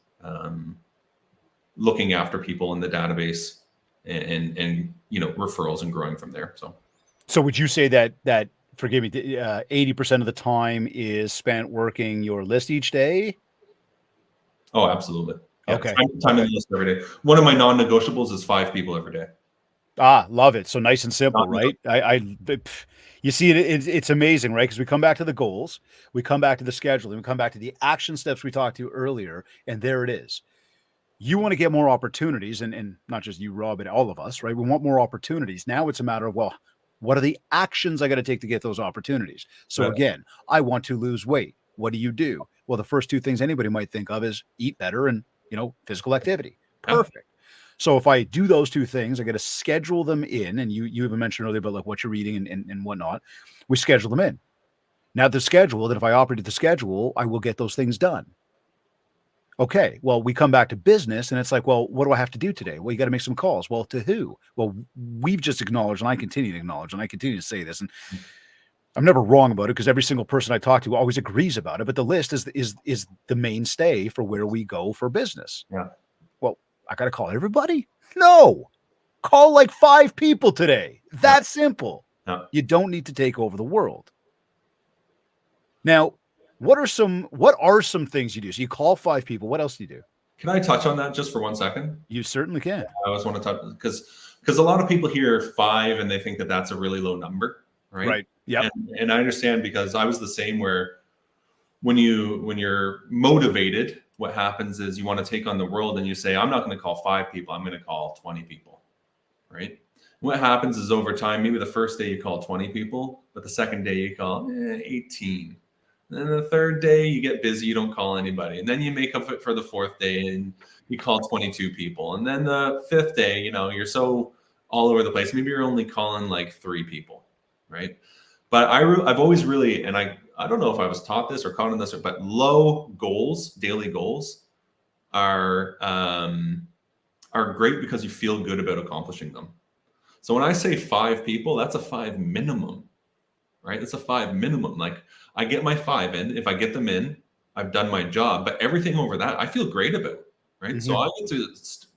looking after people in the database and referrals and growing from there. So would you say that forgive me, 80% of the time is spent working your list each day? Oh, absolutely. Yeah. Okay. Time in the list every day. One of my non-negotiables is 5 people every day. Love it. So nice and simple, right? You see it's amazing, right? Because we come back to the goals, we come back to the scheduling, we come back to the action steps we talked to earlier, and there it is. You want to get more opportunities, and not just you, Rob, but all of us, right? We want more opportunities. Now it's a matter of, well, what are the actions I got to take to get those opportunities? So again, I want to lose weight. What do you do? Well, the first two things anybody might think of is eat better and, physical activity. Perfect. So if I do those two things, I got to schedule them in. And you even mentioned earlier about like what you're eating and whatnot. We schedule them in. Now the schedule, that if I operate the schedule, I will get those things done. Okay, well, we come back to business and it's like, well, what do I have to do today? Well, you got to make some calls. Well, to who? Well, we've just acknowledged, and I continue to acknowledge, and I continue to say this, and I'm never wrong about it because every single person I talk to always agrees about it. But the list is the mainstay for where we go for business. Yeah. Well, I got to call everybody? No. Call like 5 people today. That's simple. Yeah. You don't need to take over the world. Now, what are some things you do? So you call 5 people. What else do you do? Can I touch on that just for 1 second? You certainly can. I always want to talk because a lot of people hear 5 and they think that that's a really low number, right? Right. Yeah. And I understand because I was the same where when you're motivated, what happens is you want to take on the world and you say, I'm not going to call 5 people. I'm going to call 20 people, right? What happens is over time, maybe the first day you call 20 people, but the second day you call 18. And then the third day you get busy, you don't call anybody. And then you make up for the 4th day and you call 22 people. And then the 5th day, you're so all over the place. Maybe you're only calling like 3 people, right? But I've always really, and I don't know if I was taught this or caught on this, but low goals, daily goals are great because you feel good about accomplishing them. So when I say 5 people, that's a 5 minimum, right? That's a 5 minimum. Like I get my 5 in. If I get them in, I've done my job. But everything over that, I feel great about, right? Mm-hmm. So I get to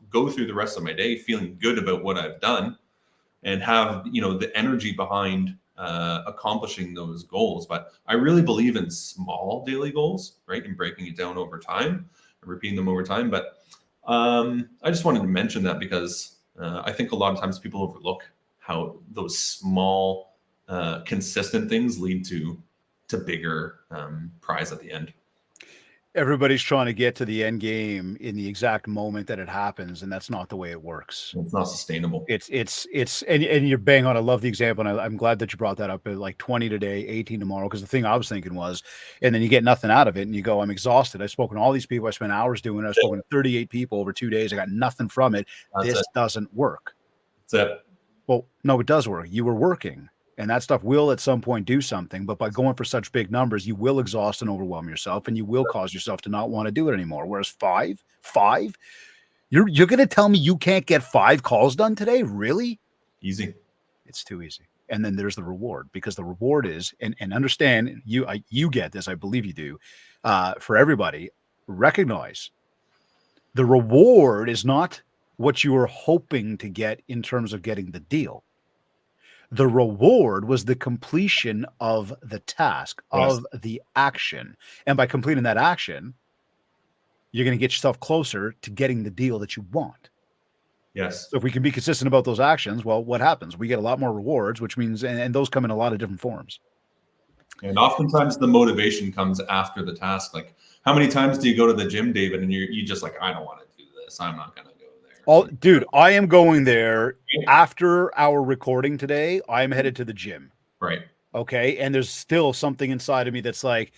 go through the rest of my day feeling good about what I've done and have, the energy behind accomplishing those goals. But I really believe in small daily goals, right? And breaking it down over time and repeating them over time. But I just wanted to mention that because I think a lot of times people overlook how those small, consistent things lead to bigger prize at the end. Everybody's trying to get to the end game in the exact moment that it happens, and that's not the way it works. It's not sustainable. And you're bang on. I love the example, and I'm glad that you brought that up. Like 20 today, 18 tomorrow, because the thing I was thinking was, and then you get nothing out of it, and you go, I'm exhausted. I've spoken to all these people. I spent hours doing it. I've spoken to 38 people over 2 days. I got nothing from it. This doesn't work. That's it. Well, no, it does work. You were working. And that stuff will at some point do something, but by going for such big numbers, you will exhaust and overwhelm yourself, and you will cause yourself to not want to do it anymore. Whereas five, you're going to tell me you can't get 5 calls done today? Really? Easy. It's too easy. And then there's the reward, because the reward is, and understand, you get this, I believe you do, for everybody, recognize the reward is not what you were hoping to get in terms of getting the deal. The reward was the completion of the task, of the action. And by completing that action, you're going to get yourself closer to getting the deal that you want. Yes. So if we can be consistent about those actions, well, what happens? We get a lot more rewards, which means, and those come in a lot of different forms. And oftentimes the motivation comes after the task. Like, how many times do you go to the gym, David, and you just like, I don't want to do this. I'm not going to. Dude, I am going there after our recording today. I'm headed to the gym. Right. Okay. And there's still something inside of me that's like,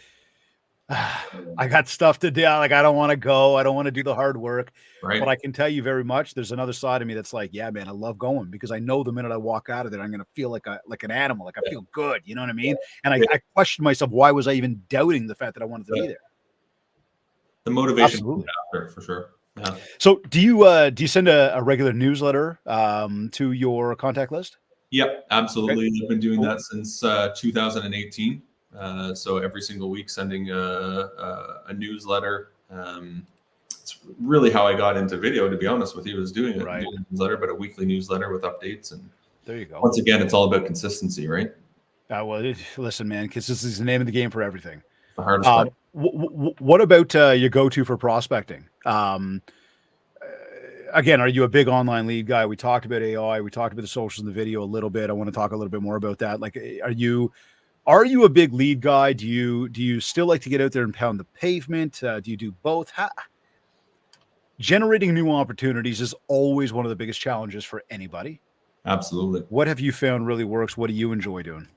I got stuff to do. Like, I don't want to go. I don't want to do the hard work. Right. But I can tell you very much, there's another side of me that's like, yeah, man, I love going, because I know the minute I walk out of there, I'm going to feel like an animal. Like I feel good. You know what I mean? And I questioned myself, why was I even doubting the fact that I wanted to be there? The motivation after, for sure. Yeah. So do you send a regular newsletter to your contact list? Yep, absolutely. Okay. I've been doing that since 2018. So every single week sending a newsletter. It's really how I got into video, to be honest with you, was doing a newsletter, but a weekly newsletter with updates. And there you go. Once again, it's all about consistency, right? Well, listen, man, consistency is the name of the game for everything. The hardest part. What about your go-to for prospecting? Again, are you a big online lead guy? We talked about AI. We talked about the socials in the video a little bit. I want to talk a little bit more about that. Like, are you a big lead guy? Do you still like to get out there and pound the pavement? Do you do both? Generating new opportunities is always one of the biggest challenges for anybody. Absolutely. What have you found really works? What do you enjoy doing?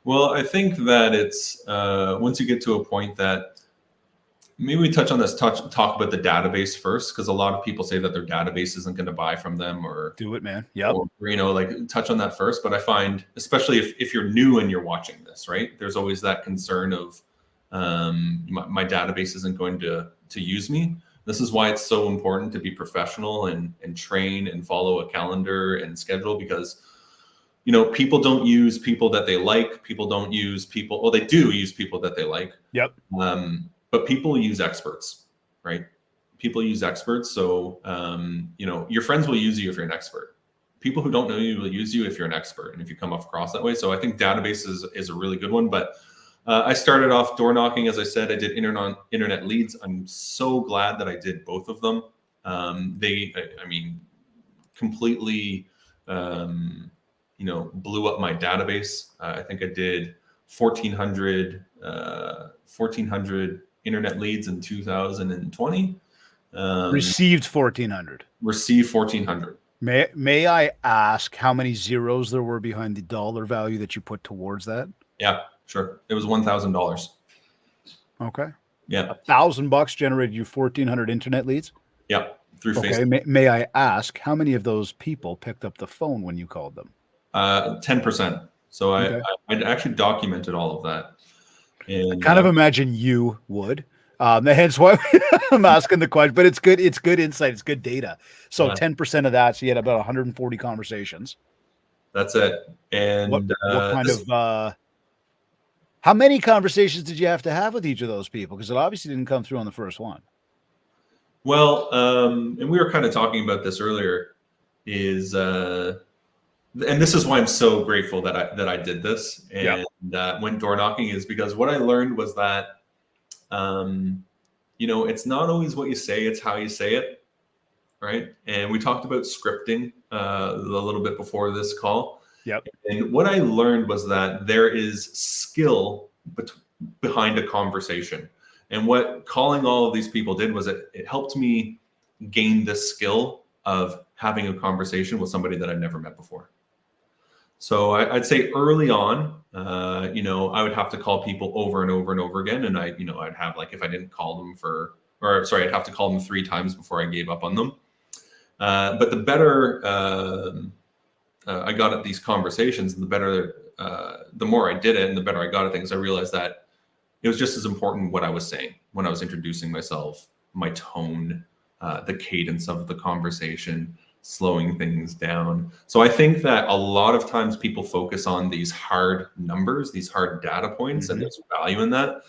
Well, I think that it's once you get to a point that maybe we touch on this, talk about the database first, because a lot of people say that their database isn't going to buy from them, or do it, man. Yep. Or, like touch on that first. But I find, especially if you're new and you're watching this, right, there's always that concern of my database isn't going to use me. This is why it's so important to be professional and train and follow a calendar and schedule, because people don't use people that they like. People don't use people. Well, they do use people that they like. Yep. But people use experts, right? People use experts. So, your friends will use you if you're an expert. People who don't know you will use you if you're an expert, and if you come across that way. So I think database is a really good one. But I started off door knocking. As I said, I did internet leads. I'm so glad that I did both of them. They completely, blew up my database. I think I did 1,400 internet leads in 2020. Received 1,400. Received 1,400. May I ask how many zeros there were behind the dollar value that you put towards that? Yeah, sure. It was $1,000. Okay. Yeah. $1,000 generated you 1,400 internet leads? Yeah. Through Facebook. Okay. May I ask how many of those people picked up the phone when you called them? 10%. So I actually documented all of that. And I kind of imagine you would. Hence why I'm asking the question, but it's good. It's good insight. It's good data. So 10% of that. So you had about 140 conversations. That's it. And what kind of, how many conversations did you have to have with each of those people? Because it obviously didn't come through on the first one. Well, and we were kind of talking about this earlier, and this is why I'm so grateful that I did this and went door knocking, is because what I learned was that, it's not always what you say, it's how you say it, right? And we talked about scripting a little bit before this call. Yep. And what I learned was that there is skill behind a conversation. And what calling all of these people did was it helped me gain this skill of having a conversation with somebody that I'd never met before. So I'd say early on, I would have to call people over and over and over again. And I'd have, like, if I didn't call them I'd have to call them 3 times before I gave up on them. But the better I got at these conversations, and the more I did it and the better I got at things, I realized that it was just as important what I was saying when I was introducing myself, my tone, the cadence of the conversation, slowing things down. So I think that a lot of times people focus on these hard numbers, these hard data points, and there's value in that.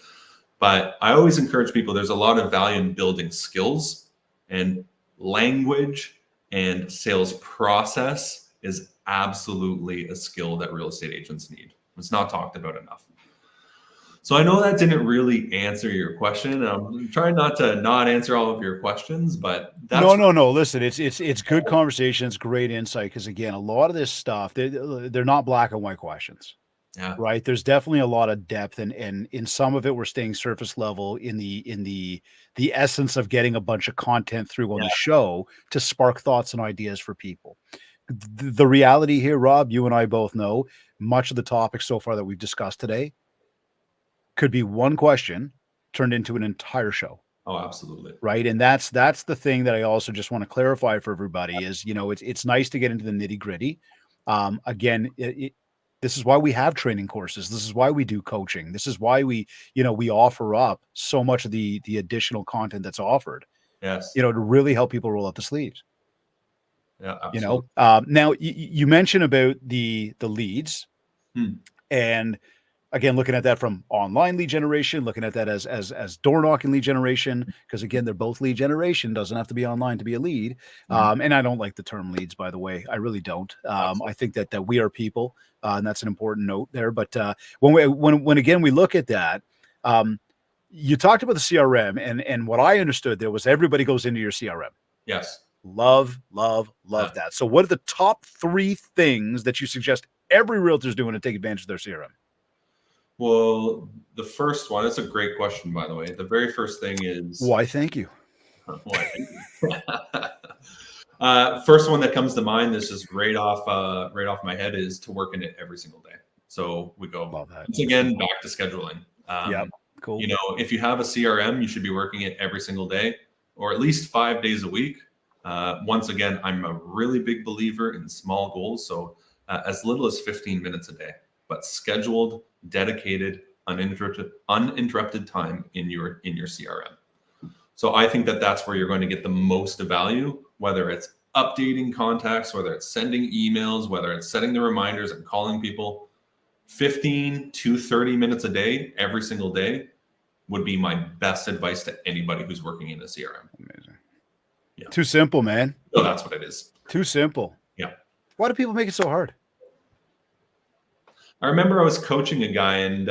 But I always encourage people, there's a lot of value in building skills, and language and sales process is absolutely a skill that real estate agents need. It's not talked about enough. So I know that didn't really answer your question. I'm trying not to not answer all of your questions, but that's no. Listen, it's good conversations, great insight. Because again, a lot of this stuff, they're not black and white questions. Yeah. Right. There's definitely a lot of depth, and in some of it, we're staying surface level in the essence of getting a bunch of content through on the show to spark thoughts and ideas for people. The reality here, Rob, you and I both know much of the topics so far that we've discussed today could be one question turned into an entire show. Oh, absolutely. Right. And that's the thing that I also just want to clarify for everybody is, it's nice to get into the nitty gritty. Again, this is why we have training courses. This is why we do coaching. This is why we offer up so much of the additional content that's offered. Yes. To really help people roll up the sleeves. Yeah, absolutely. Now you mentioned about the leads, and Again, looking at that from online lead generation, looking at that as door knocking lead generation, because again, they're both lead generation. Doesn't have to be online to be a lead. And I don't like the term leads, by the way. I really don't. I think that we are people, and that's an important note there. But when again we look at that, you talked about the CRM, and what I understood there was everybody goes into your CRM. Yes. Love that. So, what are the top 3 things that you suggest every realtor's doing to take advantage of their CRM? Well, the first one, it's a great question, by the way. The very first thing is why, thank you. Why, thank you. First one that comes to mind, this is right off my head, is to work in it every single day. So we go once again back to scheduling. Yeah, cool. You know, if you have a CRM, you should be working it every single day, or at least 5 days a week. Once again, I'm a really big believer in small goals. So as little as 15 minutes a day, but scheduled, dedicated, uninterrupted time in your CRM. So I think that that's where you're going to get the most value, whether it's updating contacts, whether it's sending emails, whether it's setting the reminders and calling people. 15 to 30 minutes a day, every single day, would be my best advice to anybody who's working in a CRM. Amazing. Yeah. Too simple, man. So that's what it is. Too simple. Yeah. Why do people make it so hard? I remember I was coaching a guy, and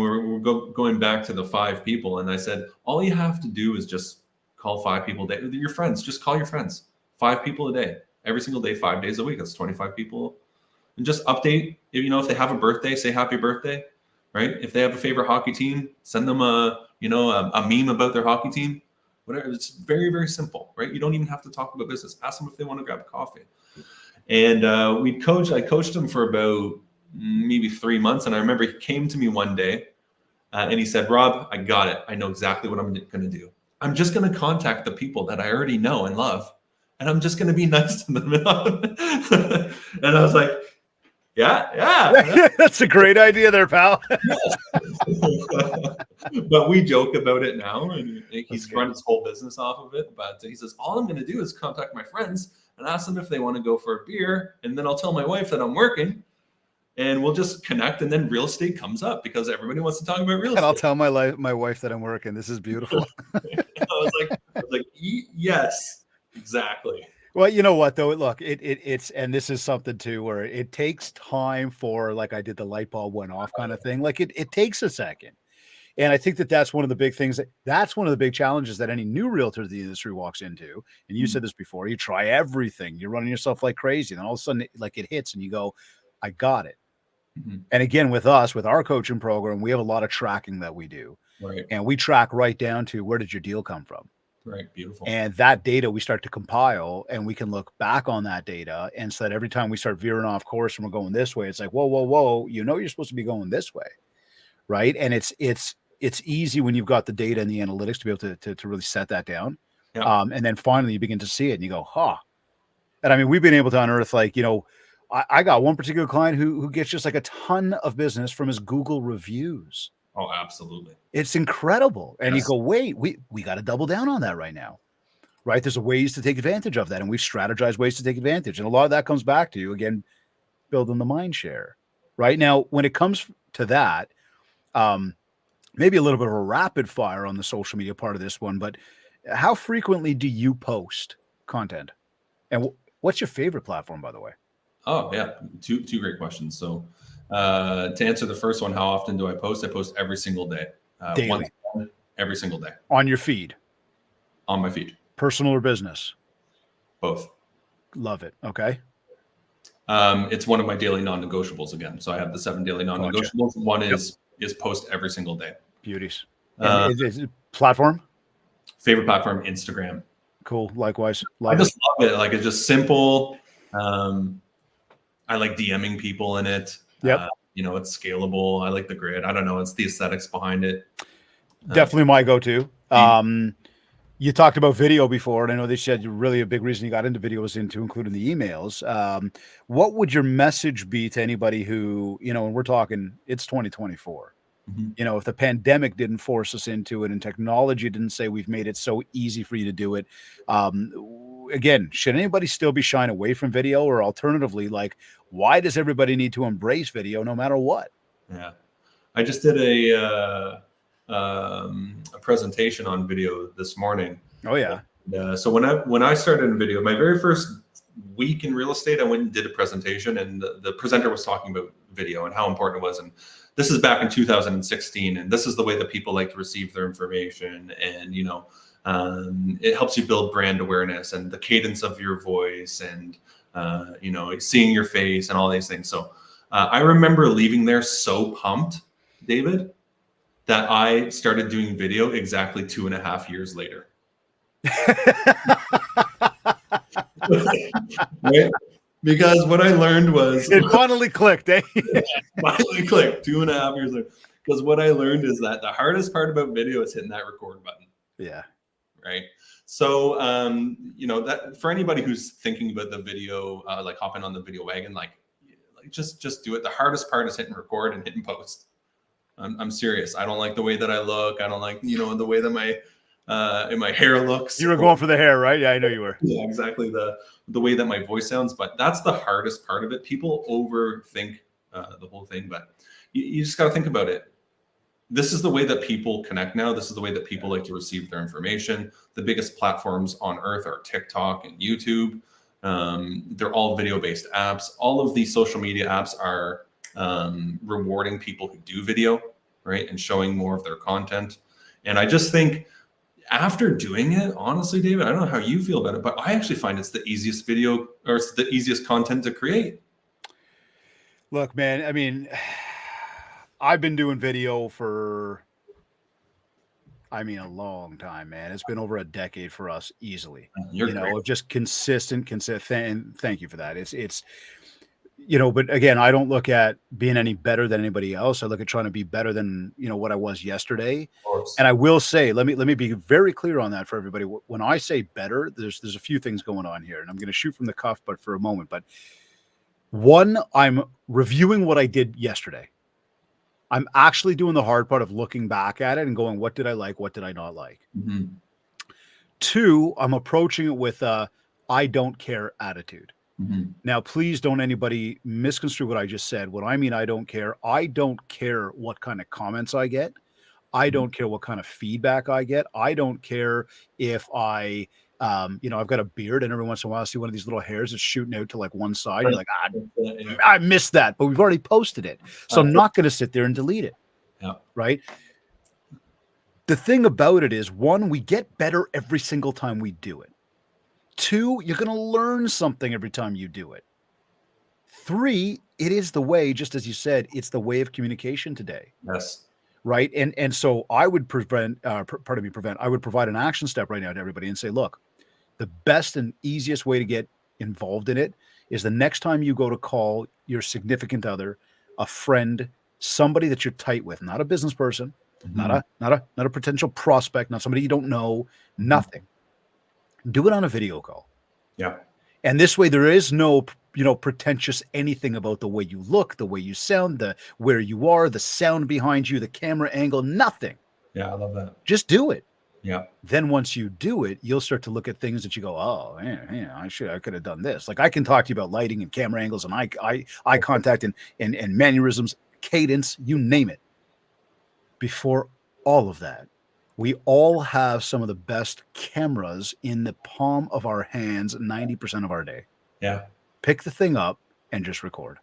we're going back to the 5 people, and I said, all you have to do is just call 5 people a day. Your friends, just call your friends. 5 people a day, every single day, 5 days a week. That's 25 people. And just update. If they have a birthday, say happy birthday, right? If they have a favorite hockey team, send them a meme about their hockey team. Whatever. It's very, very simple, right? You don't even have to talk about business. Ask them if they want to grab a coffee. And I coached them for about maybe 3 months. And I remember he came to me one day and he said, Rob, I got it. I know exactly what I'm going to do. I'm just going to contact the people that I already know and love. And I'm just going to be nice to them. And I was like, yeah. That's a great idea there, pal. But we joke about it now, and he's run his whole business off of it. But he says, all I'm going to do is contact my friends and ask them if they want to go for a beer. And then I'll tell my wife that I'm working, and we'll just connect. And then real estate comes up because everybody wants to talk about real estate. And I'll tell my wife that I'm working. This is beautiful. I was like, yes, exactly. Well, you know what though? Look, it's and this is something too where it takes time for, like I did the light bulb went off kind of thing. Like it takes a second. And I think that's one of the big things that's one of the big challenges that any new realtor to the industry walks into. And you said this before, you try everything, you're running yourself like crazy. And all of a sudden like it hits and you go, I got it. Mm-hmm. And again, with us, with our coaching program, we have a lot of tracking that we do. Right. And we track right down to where did your deal come from? Right. Beautiful. And that data we start to compile, and we can look back on that data. And so that every time we start veering off course and we're going this way, it's like, whoa, you're supposed to be going this way. Right. And it's easy when you've got the data and the analytics to be able to really set that down. Yeah. And then finally you begin to see it and you go, And I mean, we've been able to unearth, like, I got one particular client who gets just like a ton of business from his Google reviews. Oh, absolutely. It's incredible. And you go, wait, we got to double down on that right now. Right. There's ways to take advantage of that. And we've strategized ways to take advantage. And a lot of that comes back to, again, building the MindShare. Right now, when it comes to that, maybe a little bit of a rapid fire on the social media part of this one, but how frequently do you post content? And what's your favorite platform, by the way? Oh, yeah. Two great questions. So to answer the first one, how often do I post? I post every single day. Daily. Every single day. On your feed? On my feed. Personal or business? Both. Love it. Okay. It's one of my daily non-negotiables again. So I have the 7 daily non-negotiables. Gotcha. One is post every single day. Beauties. Is it platform? Favorite platform, Instagram. Cool. Likewise. I just love it. Like, it's just simple. I like DMing people in it. Yep. It's scalable. I like the grid. I don't know. It's the aesthetics behind it. Definitely my go-to. You talked about video before, and I know they said really a big reason you got into video was into including the emails. What would your message be to anybody who, and we're talking, it's 2024. Mm-hmm. If the pandemic didn't force us into it and technology didn't say we've made it so easy for you to do it. Again, should anybody still be shying away from video, or alternatively, like, why does everybody need to embrace video no matter what? Yeah. I just did a presentation on video this morning. Oh yeah. So when I started in video, my very first week in real estate, I went and did a presentation, and the presenter was talking about video and how important it was. And this is back in 2016, and this is the way that people like to receive their information. And it helps you build brand awareness and the cadence of your voice, and seeing your face and all these things. So I remember leaving there so pumped, David, that I started doing video exactly 2.5 years later. Right? Because what I learned was it finally clicked, eh? Finally clicked 2.5 years later. Because what I learned is that the hardest part about video is hitting that record button. Yeah. Right. So that for anybody who's thinking about the video, like hopping on the video wagon, like just do it. The hardest part is hitting record and hitting post. I'm serious. I don't like the way that I look. I don't like the way that my hair looks. You were going for the hair, right? Yeah, I know you were. Yeah, exactly. The way that my voice sounds, but that's the hardest part of it. People overthink the whole thing, but you just got to think about it. This is the way that people connect now. This is the way that people like to receive their information. The biggest platforms on earth are TikTok and YouTube. They're all video-based apps. All of these social media apps are rewarding people who do video, right? And showing more of their content. And I just think after doing it, honestly, David, I don't know how you feel about it, but I actually find it's the easiest video, or it's the easiest content to create. Look, man, I mean, I've been doing video for, a long time, man. It's been over a decade for us easily. You're Just consistent. And thank you for that. It's but again, I don't look at being any better than anybody else. I look at trying to be better than, what I was yesterday. And I will say, let me be very clear on that for everybody. When I say better, there's a few things going on here, and I'm going to shoot from the cuff, but for a moment. But one, I'm reviewing what I did yesterday. I'm actually doing the hard part of looking back at it and going, what did I like? What did I not like? Mm-hmm. Two, I'm approaching it with a I don't care attitude. Mm-hmm. Now, please don't anybody misconstrue what I just said. What I mean, I don't care what kind of comments I get. I don't care what kind of feedback I get. I don't care if I've got a beard and every once in a while I see one of these little hairs that's shooting out to like one side. You're like, I missed that, but we've already posted it. So I'm not going to sit there and delete it. Yeah. Right. The thing about it is, one, we get better every single time we do it. Two, you're going to learn something every time you do it. Three, it is the way, just as you said, it's the way of communication today. Yes. Right. And so I would I would provide an action step right now to everybody and say, look, the best and easiest way to get involved in it is the next time you go to call your significant other, a friend, somebody that you're tight with, not a business person, Mm-hmm. not a potential prospect, not somebody you don't know, nothing. Do it on a video call. Yeah. And this way there is no, pretentious anything about the way you look, the way you sound, where you are, the sound behind you, the camera angle, nothing. Yeah, I love that. Just do it. Yeah. Then once you do it, you'll start to look at things that you go, oh, yeah, I could have done this. Like I can talk to you about lighting and camera angles and eye contact and mannerisms, cadence, you name it. Before all of that, we all have some of the best cameras in the palm of our hands 90% of our day. Yeah. Pick the thing up and just record.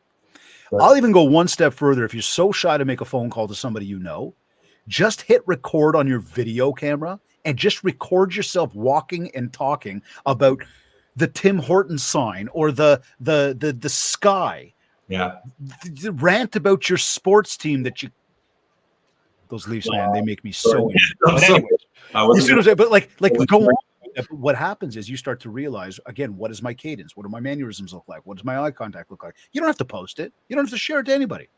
Right. I'll even go one step further. If you're so shy to make a phone call to somebody just hit record on your video camera and just record yourself walking and talking about the Tim Hortons sign or the sky. Yeah. Rant about your sports team those Leafs, man, they make me so angry. But anyway, you see what I'm saying? But like go on. What happens is you start to realize, again, what is my cadence? What do my mannerisms look like? What does my eye contact look like? You don't have to post it. You don't have to share it to anybody.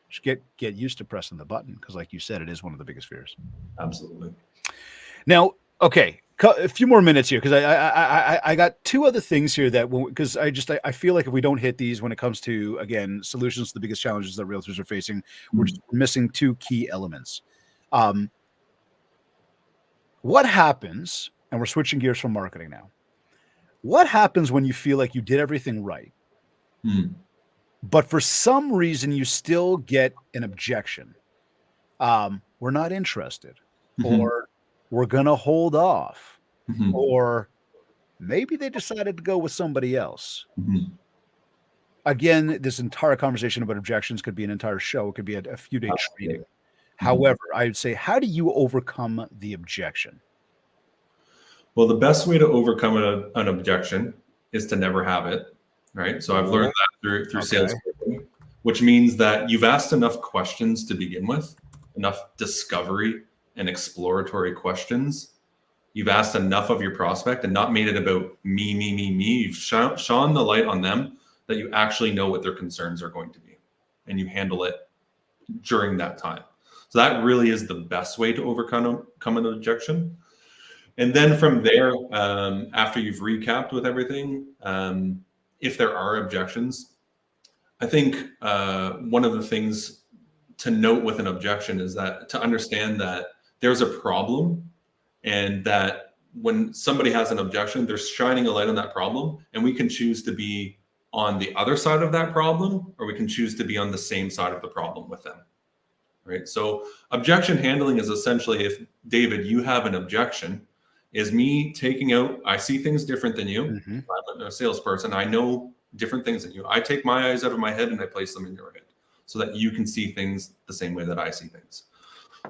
Just get used to pressing the button because, like you said, it is one of the biggest fears. Absolutely. Now, okay, a few more minutes here because I got two other things here because I feel like if we don't hit these when it comes to, again, solutions to the biggest challenges that realtors are facing, we're just missing two key elements. What happens, and we're switching gears from marketing now. What happens when you feel like you did everything right, but for some reason you still get an objection. We're not interested, or we're going to hold off, or maybe they decided to go with somebody else. Again, this entire conversation about objections could be an entire show. It could be a few day training. However, I would say, how do you overcome the objection? Well, the best way to overcome an objection is to never have it, right? So I've learned that through sales coaching, which means that you've asked enough questions to begin with, enough discovery and exploratory questions. You've asked enough of your prospect and not made it about me. You've shone the light on them that you actually know what their concerns are going to be, and you handle it during that time. So that really is the best way to overcome an objection. And then from there, after you've recapped with everything, if there are objections, I think one of the things to note with an objection is that to understand that there's a problem, and that when somebody has an objection, they're shining a light on that problem, and we can choose to be on the other side of that problem, or we can choose to be on the same side of the problem with them, right? So objection handling is essentially, if David, you have an objection, is me taking out, I see things different than you. I'm a salesperson. I know different things than you. I take my eyes out of my head and I place them in your head so that you can see things the same way that I see things.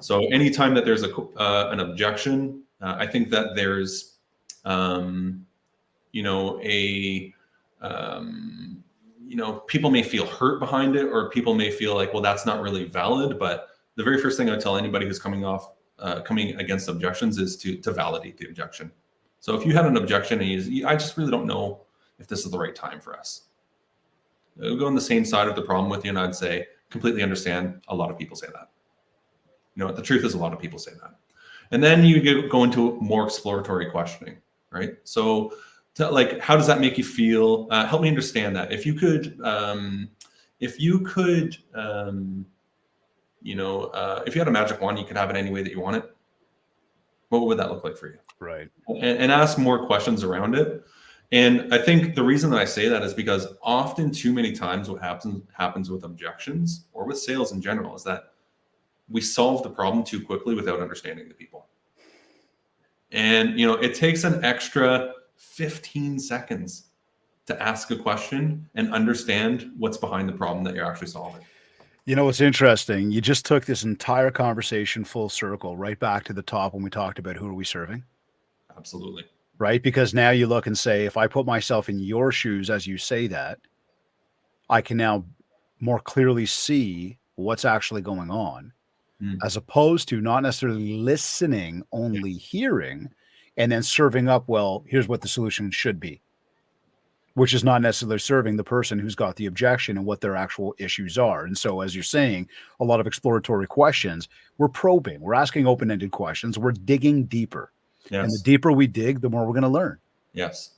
So anytime that there's an objection, I think that there's, people may feel hurt behind it, or people may feel like, well, that's not really valid. But the very first thing I tell anybody who's coming against objections is to validate the objection. So if you had an objection and I just really don't know if this is the right time for us, I'll go on the same side of the problem with you, and I'd say, completely understand. A lot of people say that. The truth is, a lot of people say that. And then you go into more exploratory questioning, right? So how does that make you feel? Help me understand that. If you had a magic wand, you could have it any way that you want it. What would that look like for you? Right. And ask more questions around it. And I think the reason that I say that is because often, too many times, what happens with objections or with sales in general is that we solve the problem too quickly without understanding the people. And, it takes an extra 15 seconds to ask a question and understand what's behind the problem that you're actually solving. It's interesting. You just took this entire conversation full circle right back to the top when we talked about who are we serving? Absolutely. Right? Because now you look and say, if I put myself in your shoes as you say that, I can now more clearly see what's actually going on, as opposed to not necessarily listening, only hearing, and then serving up, well, here's what the solution should be, which is not necessarily serving the person who's got the objection and what their actual issues are. And so, as you're saying, a lot of exploratory questions, we're probing, we're asking open-ended questions, we're digging deeper. Yes. And the deeper we dig, the more we're going to learn. Yes.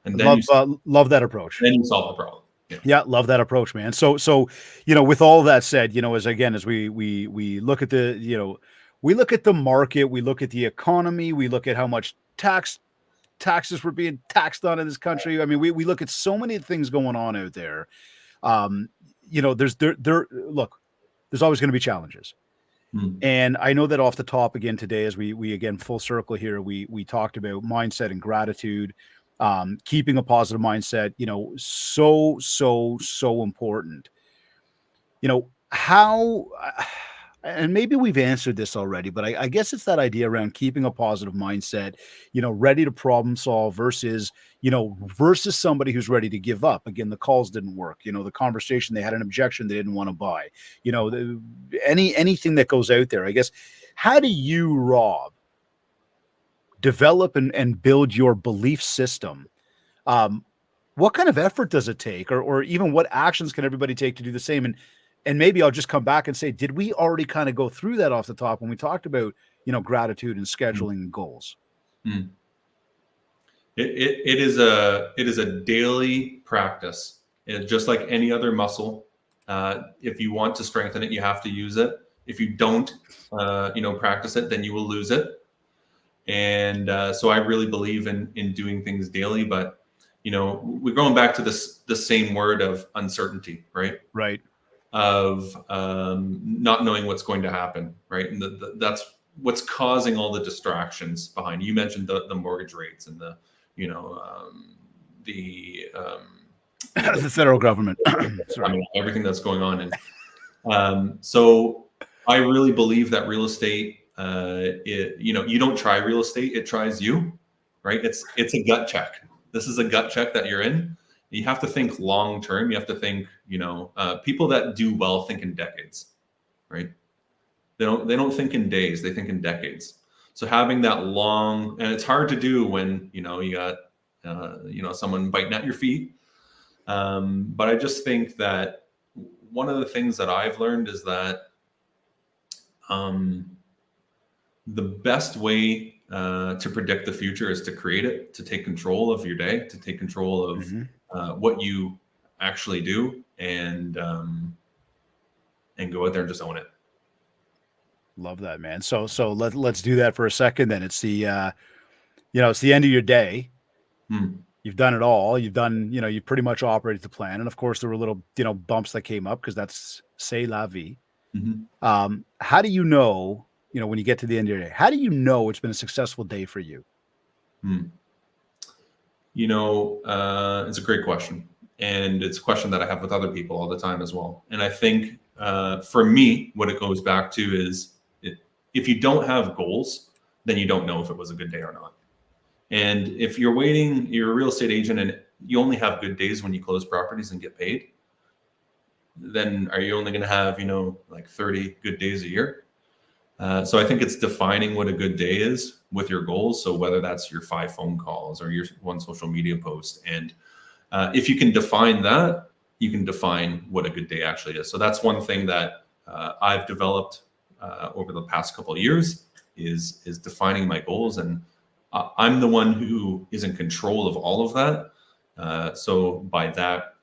And then love that approach. Then you solve the problem. Yeah, love that approach, man. So with all that said, as we look at we look at the market, we look at the economy, we look at how much taxes were being taxed on in this country. I mean, we look at so many things going on out there. There's always going to be challenges. And I know that off the top again today, as we again full circle here, we talked about mindset and gratitude. Keeping a positive mindset, so important. How, and maybe we've answered this already, but I guess it's that idea around keeping a positive mindset, ready to problem solve versus somebody who's ready to give up. Again, the calls didn't work. The conversation, they had an objection they didn't want to buy. Anything that goes out there, I guess. How do you, Rob, develop and build your belief system? What kind of effort does it take, or even what actions can everybody take to do the same? And maybe I'll just come back and say, did we already kind of go through that off the top when we talked about, gratitude and scheduling and goals? It is a daily practice. Just like any other muscle, if you want to strengthen it, you have to use it. If you don't, practice it, then you will lose it. And so I really believe in doing things daily. But, we're going back to the same word of uncertainty, right? Right. Of not knowing what's going to happen, right? And that's what's causing all the distractions behind. You mentioned the mortgage rates and the The federal government. Sorry. I mean, everything that's going on. And so I really believe that real estate, you don't try real estate, it tries you, right? It's a gut check. This is a gut check that you're in. You have to think long term. You have to think, people that do well think in decades, right? They don't think in days, they think in decades. So having that long, and it's hard to do when, you got, someone biting at your feet. But I just think that one of the things that I've learned is that the best way to predict the future is to create it, to take control of your day, to take control of what you actually do, and go out there and just own it. Love that, man. So let's do that for a second. Then it's the it's the end of your day. You've done it all. You've done, you pretty much operated the plan. And of course there were little, bumps that came up because that's c'est la vie. How do you know, when you get to the end of your day, how do you know it's been a successful day for you? It's a great question. And it's a question that I have with other people all the time as well. And I think for me, what it goes back to is if you don't have goals, then you don't know if it was a good day or not. And if you're a real estate agent and you only have good days when you close properties and get paid, then are you only going to have, like 30 good days a year? So I think it's defining what a good day is with your goals. So whether that's your 5 phone calls or your 1 social media post. And if you can define that, you can define what a good day actually is. So that's one thing that I've developed over the past couple of years is defining my goals. And I'm the one who is in control of all of that. So by that,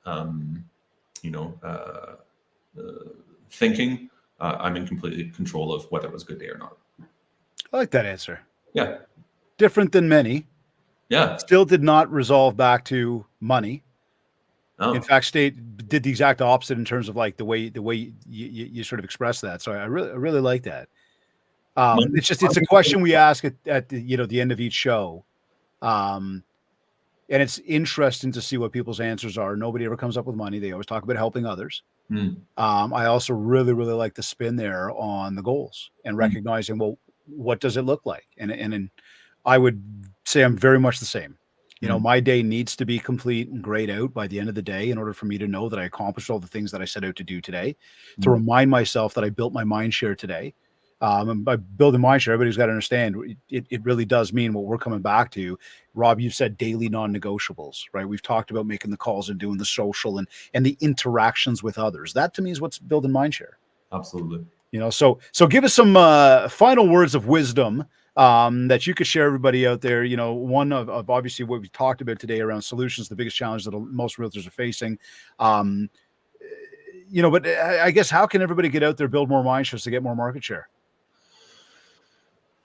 thinking, I'm in complete control of whether it was a good day or not. I like that answer. Yeah. Different than many. Yeah. Still did not resolve back to money. No. In fact, did the exact opposite in terms of like the way you sort of express that. So I really like that. It's a question we ask at the end of each show. And it's interesting to see what people's answers are. Nobody ever comes up with money. They always talk about helping others. I also really, really like the spin there on the goals and recognizing, well, what does it look like? And I would say I'm very much the same. My day needs to be complete and grayed out by the end of the day in order for me to know that I accomplished all the things that I set out to do today, to remind myself that I built my MindShare today. And by building MindShare, everybody's got to understand it really does mean what we're coming back to. Rob, you've said daily non-negotiables, right? We've talked about making the calls and doing the social and the interactions with others. That to me is what's building MindShare. Absolutely. So give us some final words of wisdom that you could share everybody out there. One of obviously what we talked about today around solutions, the biggest challenge that most realtors are facing. But I guess how can everybody get out there, build more MindShares to get more market share?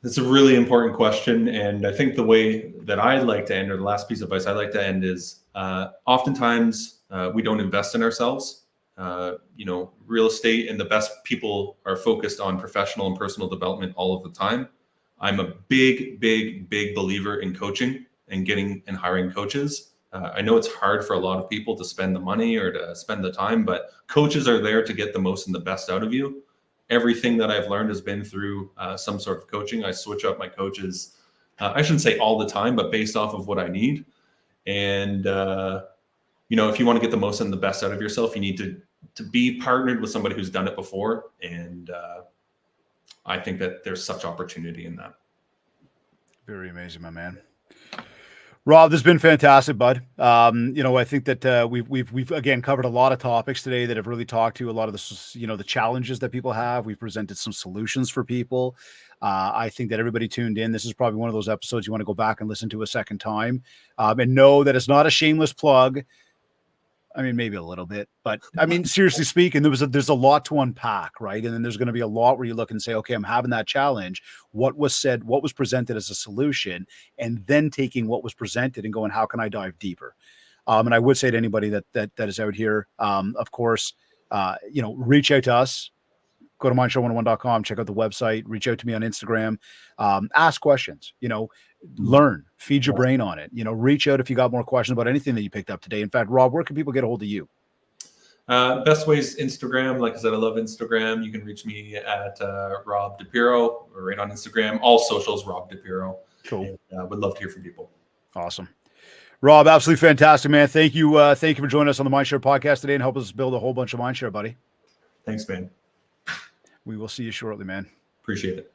That's a really important question. And I think the way that I like to end, or the last piece of advice I like to end is oftentimes we don't invest in ourselves. Real estate and the best people are focused on professional and personal development all of the time. I'm a big believer in coaching and getting and hiring coaches. I know it's hard for a lot of people to spend the money or to spend the time, but coaches are there to get the most and the best out of you. Everything that I've learned has been through some sort of coaching. I switch up my coaches. I shouldn't say all the time, but based off of what I need. And, if you want to get the most and the best out of yourself, you need to be partnered with somebody who's done it before. And I think that there's such opportunity in that. Very amazing, my man. Rob, this has been fantastic, bud. I think that we've again covered a lot of topics today that have really talked to a lot of the, the challenges that people have. We've presented some solutions for people. I think that everybody tuned in. This is probably one of those episodes you want to go back and listen to a second time, and know that it's not a shameless plug. I mean, maybe a little bit, but I mean, seriously speaking, there's a lot to unpack, right? And then there's going to be a lot where you look and say, okay, I'm having that challenge. What was said, what was presented as a solution, and then taking what was presented and going, how can I dive deeper? And I would say to anybody that is out here, of course, reach out to us. Go to mindshareone1.com, check out the website, reach out to me on Instagram, ask questions, learn, feed your brain on it, reach out if you got more questions about anything that you picked up today. In fact, Rob, where can people get a hold of you? Best way is Instagram. Like I said, I love Instagram. You can reach me at Rob Dipiero, right on Instagram. All socials, Rob Dipiero. Cool. Would love to hear from people. Awesome. Rob, absolutely fantastic, man. Thank you for joining us on the MindShare podcast today and help us build a whole bunch of MindShare, buddy. Thanks, man. We will see you shortly, man. Appreciate it.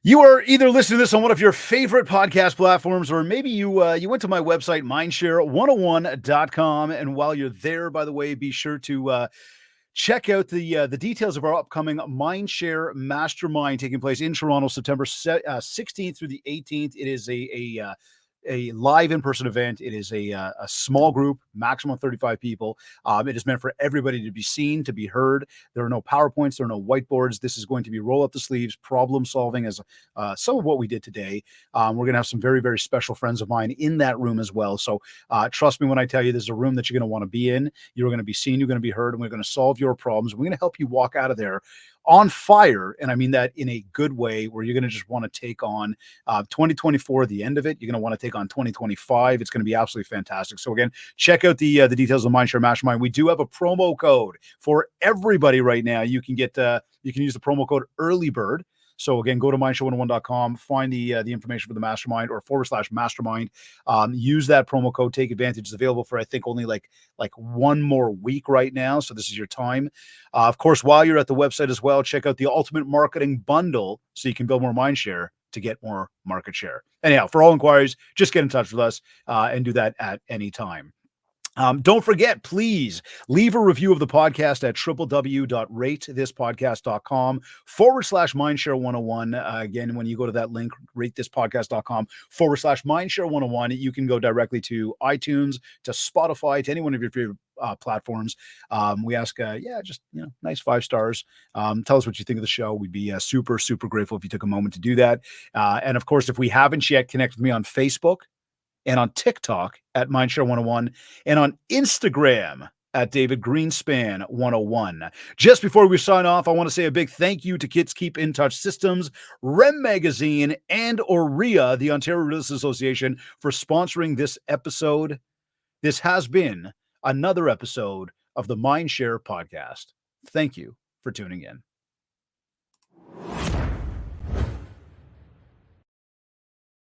You are either listening to this on one of your favorite podcast platforms, or maybe you went to my website, mindshare101.com. And while you're there, by the way, be sure to check out the details of our upcoming MindShare Mastermind taking place in Toronto, September 16th through the 18th. It is a live in-person event. It is a small group, maximum 35 people. It is meant for everybody to be seen, to be heard. There are no PowerPoints. There are no whiteboards. This is going to be roll up the sleeves, problem solving, as some of what we did today. We're going to have some very, very special friends of mine in that room as well. So trust me when I tell you, there's a room that you're going to want to be in. You're going to be seen. You're going to be heard. And we're going to solve your problems. We're going to help you walk out of there on fire. And I mean that in a good way, where you're going to just want to take on 2024, the end of it. You're going to want to take on 2025. It's going to be absolutely fantastic. So again, check out the details of the MindShare Mastermind. We do have a promo code for everybody right now. You can use the promo code EARLYBIRD. So again, go to mindshare101.com, find the information for the mastermind or /mastermind. Use that promo code, take advantage. It's available for, I think, only like one more week right now. So this is your time. Of course, while you're at the website as well, check out the Ultimate Marketing Bundle so you can build more mindshare to get more market share. Anyhow, for all inquiries, just get in touch with us and do that at any time. Don't forget, please leave a review of the podcast at www.ratethispodcast.com /mindshare101. Again, when you go to that link, ratethispodcast.com /mindshare101, you can go directly to iTunes, to Spotify, to any one of your favorite platforms. We ask, nice 5 stars. Tell us what you think of the show. We'd be super, super grateful if you took a moment to do that. And of course, if we haven't yet, connect with me on Facebook and on TikTok at MindShare101, and on Instagram at David Greenspan 101. Just before we sign off, I want to say a big thank you to Kids Keep in Touch Systems, REM Magazine, and OREA, the Ontario Real Estate Association, for sponsoring this episode. This has been another episode of the MindShare Podcast. Thank you for tuning in.